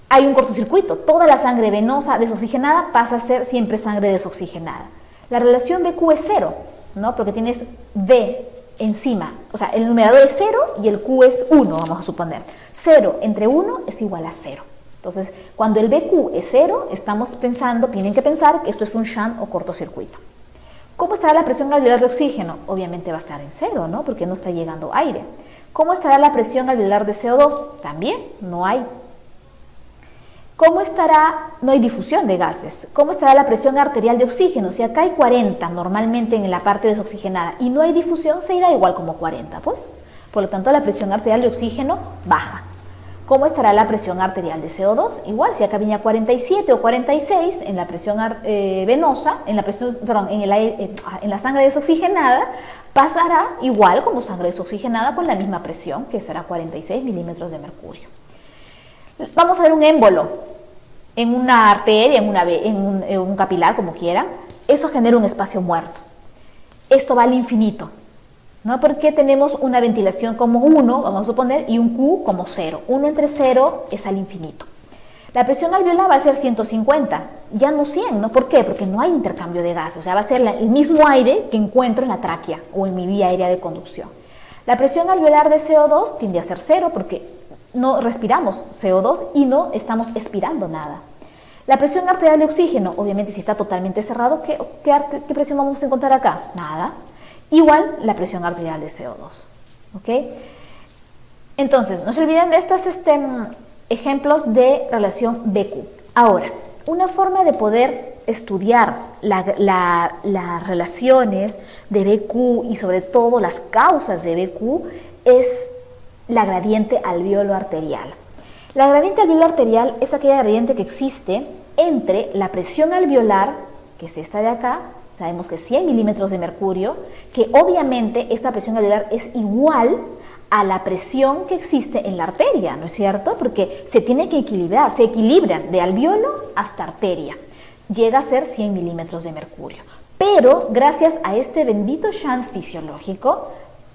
Hay un cortocircuito. Toda la sangre venosa desoxigenada pasa a ser siempre sangre desoxigenada. La relación BQ es 0, ¿no? Porque tienes B encima, o sea, el numerador es 0 y el Q es 1, vamos a suponer. 0 entre 1 es igual a 0. Entonces, cuando el BQ es 0, tienen que pensar que esto es un shunt o cortocircuito. ¿Cómo estará la presión alveolar de oxígeno? Obviamente va a estar en cero, ¿no? Porque no está llegando aire. ¿Cómo estará la presión alveolar de CO2? También no hay. ¿Cómo estará? No hay difusión de gases. ¿Cómo estará la presión arterial de oxígeno? Si acá hay 40 normalmente en la parte desoxigenada y no hay difusión, se irá igual como 40, pues. Por lo tanto, la presión arterial de oxígeno baja. ¿Cómo estará la presión arterial de CO2? Igual, si acá venía 47 o 46 en la presión venosa, en la sangre desoxigenada, pasará igual como sangre desoxigenada con la misma presión, que será 46 milímetros de mercurio. Vamos a ver un émbolo en una arteria, en un capilar, como quieran. Eso genera un espacio muerto. Esto va al infinito, ¿no? Porque tenemos una ventilación como 1, vamos a suponer, y un Q como 0. 1 entre 0 es al infinito. La presión alveolar va a ser 150, ya no 100, ¿no? ¿Por qué? Porque no hay intercambio de gas, o sea, va a ser el mismo aire que encuentro en la tráquea o en mi vía aérea de conducción. La presión alveolar de CO2 tiende a ser 0 porque no respiramos CO2 y no estamos expirando nada. La presión arterial de oxígeno, obviamente si está totalmente cerrado, ¿qué presión vamos a encontrar acá? Nada. Igual la presión arterial de CO2. ¿Ok? Entonces, no se olviden de estos ejemplos de relación BQ. Ahora, una forma de poder estudiar las relaciones de BQ y sobre todo las causas de BQ es la gradiente alveolo-arterial. La gradiente alveolo-arterial es aquella gradiente que existe entre la presión alveolar, que es esta de acá, sabemos que es 100 milímetros de mercurio, que obviamente esta presión alveolar es igual a la presión que existe en la arteria, ¿no es cierto? Porque se tiene que equilibrar, se equilibran de alveolo hasta arteria. Llega a ser 100 milímetros de mercurio. Pero gracias a este bendito shunt fisiológico,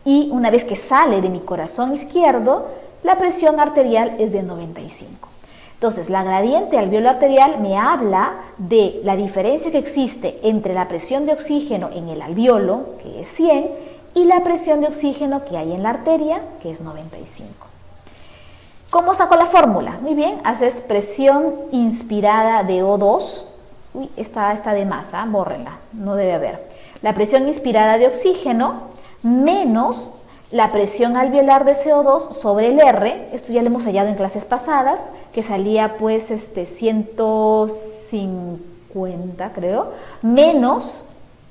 y una vez que sale de mi corazón izquierdo, la presión arterial es de 95. Entonces, la gradiente alveolo-arterial me habla de la diferencia que existe entre la presión de oxígeno en el alveolo, que es 100, y la presión de oxígeno que hay en la arteria, que es 95. ¿Cómo saco la fórmula? Muy bien, haces presión inspirada de O2. Uy, está de más, bórrenla, no debe haber. La presión inspirada de oxígeno menos la presión alveolar de CO2 sobre el R, esto ya lo hemos hallado en clases pasadas, que salía pues 150 creo, menos,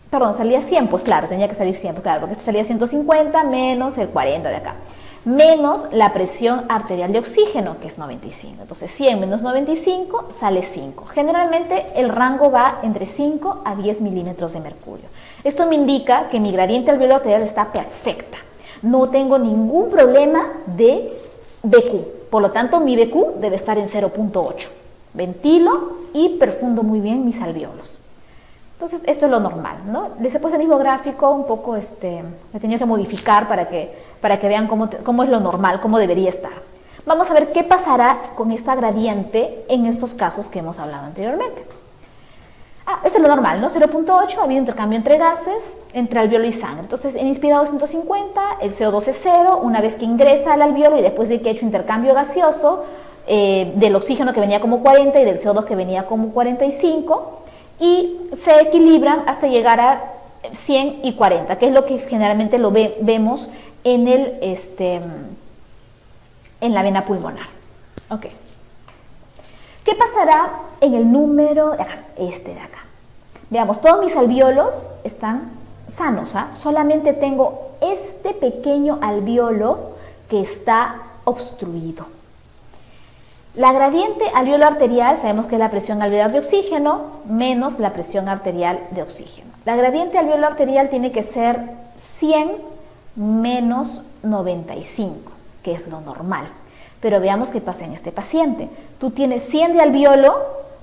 perdón, salía 100, pues claro, tenía que salir 100, claro, porque esto salía 150 menos el 40 de acá, menos la presión arterial de oxígeno, que es 95, entonces 100 menos 95 sale 5, generalmente el rango va entre 5 a 10 milímetros de mercurio. Esto me indica que mi gradiente alveolo-arterial está perfecta. No tengo ningún problema de BQ. Por lo tanto, mi BQ debe estar en 0.8. Ventilo y perfundo muy bien mis alveolos. Entonces, esto es lo normal, ¿no? Les he puesto el mismo gráfico, un poco, he tenido que modificar para que vean cómo es lo normal, cómo debería estar. Vamos a ver qué pasará con esta gradiente en estos casos que hemos hablado anteriormente. Esto es lo normal, ¿no? 0.8, ha habido intercambio entre gases, entre alveolo y sangre. Entonces, en inspirado 150, el CO2 es 0, una vez que ingresa al alveolo y después de que he hecho intercambio gaseoso, del oxígeno que venía como 40 y del CO2 que venía como 45, y se equilibran hasta llegar a 100 y 40, que es lo que generalmente vemos en, en la vena pulmonar. Ok. ¿Qué pasará en el número de acá? De acá. Veamos, todos mis alveolos están sanos, solamente tengo este pequeño alveolo que está obstruido. La gradiente alveolo-arterial, sabemos que es la presión alveolar de oxígeno menos la presión arterial de oxígeno. La gradiente alveolo-arterial tiene que ser 100 menos 95, que es lo normal. Pero veamos qué pasa en este paciente. ¿Tú tienes 100 de alveolo?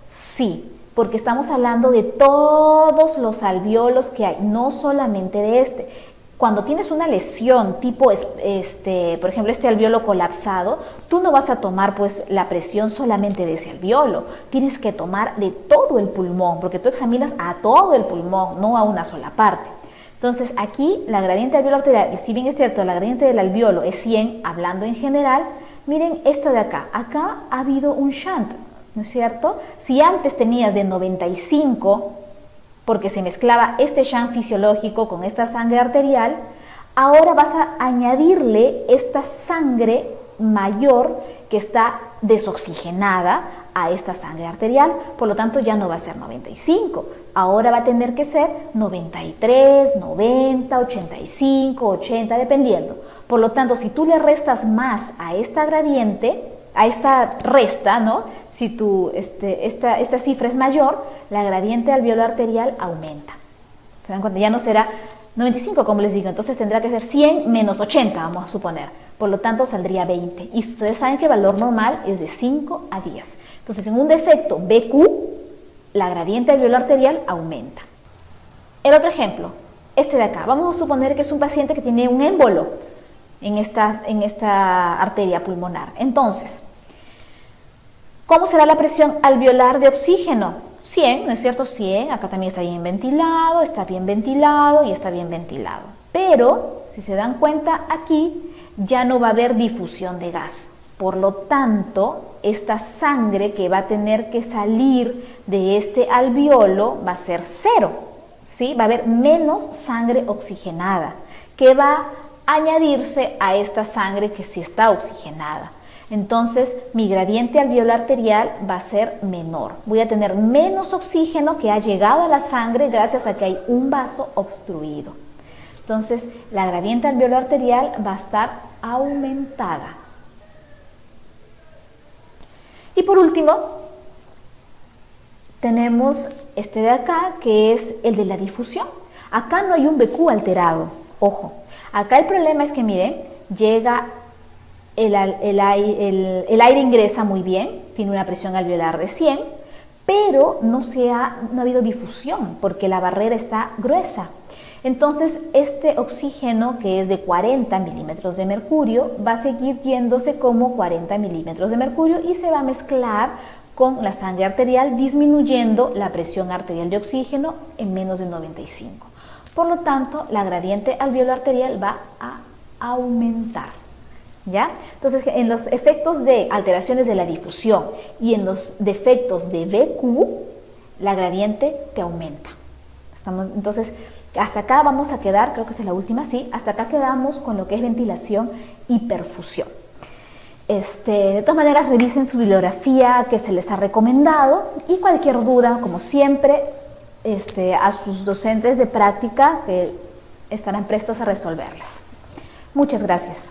Sí, porque estamos hablando de todos los alveolos que hay, no solamente de este. Cuando tienes una lesión tipo, por ejemplo, este alveolo colapsado, tú no vas a tomar pues la presión solamente de ese alveolo, tienes que tomar de todo el pulmón, porque tú examinas a todo el pulmón, no a una sola parte. Entonces aquí la gradiente alveolo-arterial, si bien es cierto, la gradiente del alveolo es 100, hablando en general, miren esta de acá, acá ha habido un shunt, ¿no es cierto? Si antes tenías de 95 porque se mezclaba este shunt fisiológico con esta sangre arterial, ahora vas a añadirle esta sangre mayor que está desoxigenada a esta sangre arterial, por lo tanto ya no va a ser 95, ahora va a tener que ser 93, 90, 85, 80, dependiendo. Por lo tanto, si tú le restas más a esta gradiente, a esta resta, ¿no? Si esta cifra es mayor, la gradiente alveolar arterial aumenta. ¿Se dan cuenta? Ya no será 95, como les digo, entonces tendrá que ser 100 menos 80, vamos a suponer. Por lo tanto, saldría 20. Y ustedes saben que el valor normal es de 5 a 10. Entonces, en un defecto BQ, la gradiente alveolar arterial aumenta. El otro ejemplo, este de acá. Vamos a suponer que es un paciente que tiene un émbolo en esta arteria pulmonar. Entonces, ¿cómo será la presión alveolar de oxígeno? 100, ¿no es cierto? 100, acá también está bien ventilado y está bien ventilado. Pero, si se dan cuenta, aquí ya no va a haber difusión de gas. Por lo tanto, esta sangre que va a tener que salir de este alveolo va a ser cero, ¿sí? Va a haber menos sangre oxigenada, que va a añadirse a esta sangre que sí está oxigenada. Entonces, mi gradiente alveolar arterial va a ser menor. Voy a tener menos oxígeno que ha llegado a la sangre gracias a que hay un vaso obstruido. Entonces, la gradiente alveolar arterial va a estar aumentada. Y por último, tenemos este de acá, que es el de la difusión. Acá no hay un BQ alterado, ojo. Acá el problema es que, miren, llega el aire ingresa muy bien, tiene una presión alveolar de 100, pero no ha habido difusión porque la barrera está gruesa. Entonces, este oxígeno, que es de 40 milímetros de mercurio, va a seguir yéndose como 40 milímetros de mercurio y se va a mezclar con la sangre arterial, disminuyendo la presión arterial de oxígeno en menos de 95. Por lo tanto, la gradiente alveolar arterial va a aumentar. ¿Ya? Entonces, en los efectos de alteraciones de la difusión y en los defectos de BQ, la gradiente te aumenta. Entonces, hasta acá vamos a quedar, creo que esta es la última, sí, hasta acá quedamos con lo que es ventilación y perfusión. De todas maneras, revisen su bibliografía que se les ha recomendado y cualquier duda, como siempre, a sus docentes de práctica que estarán prestos a resolverlas. Muchas gracias.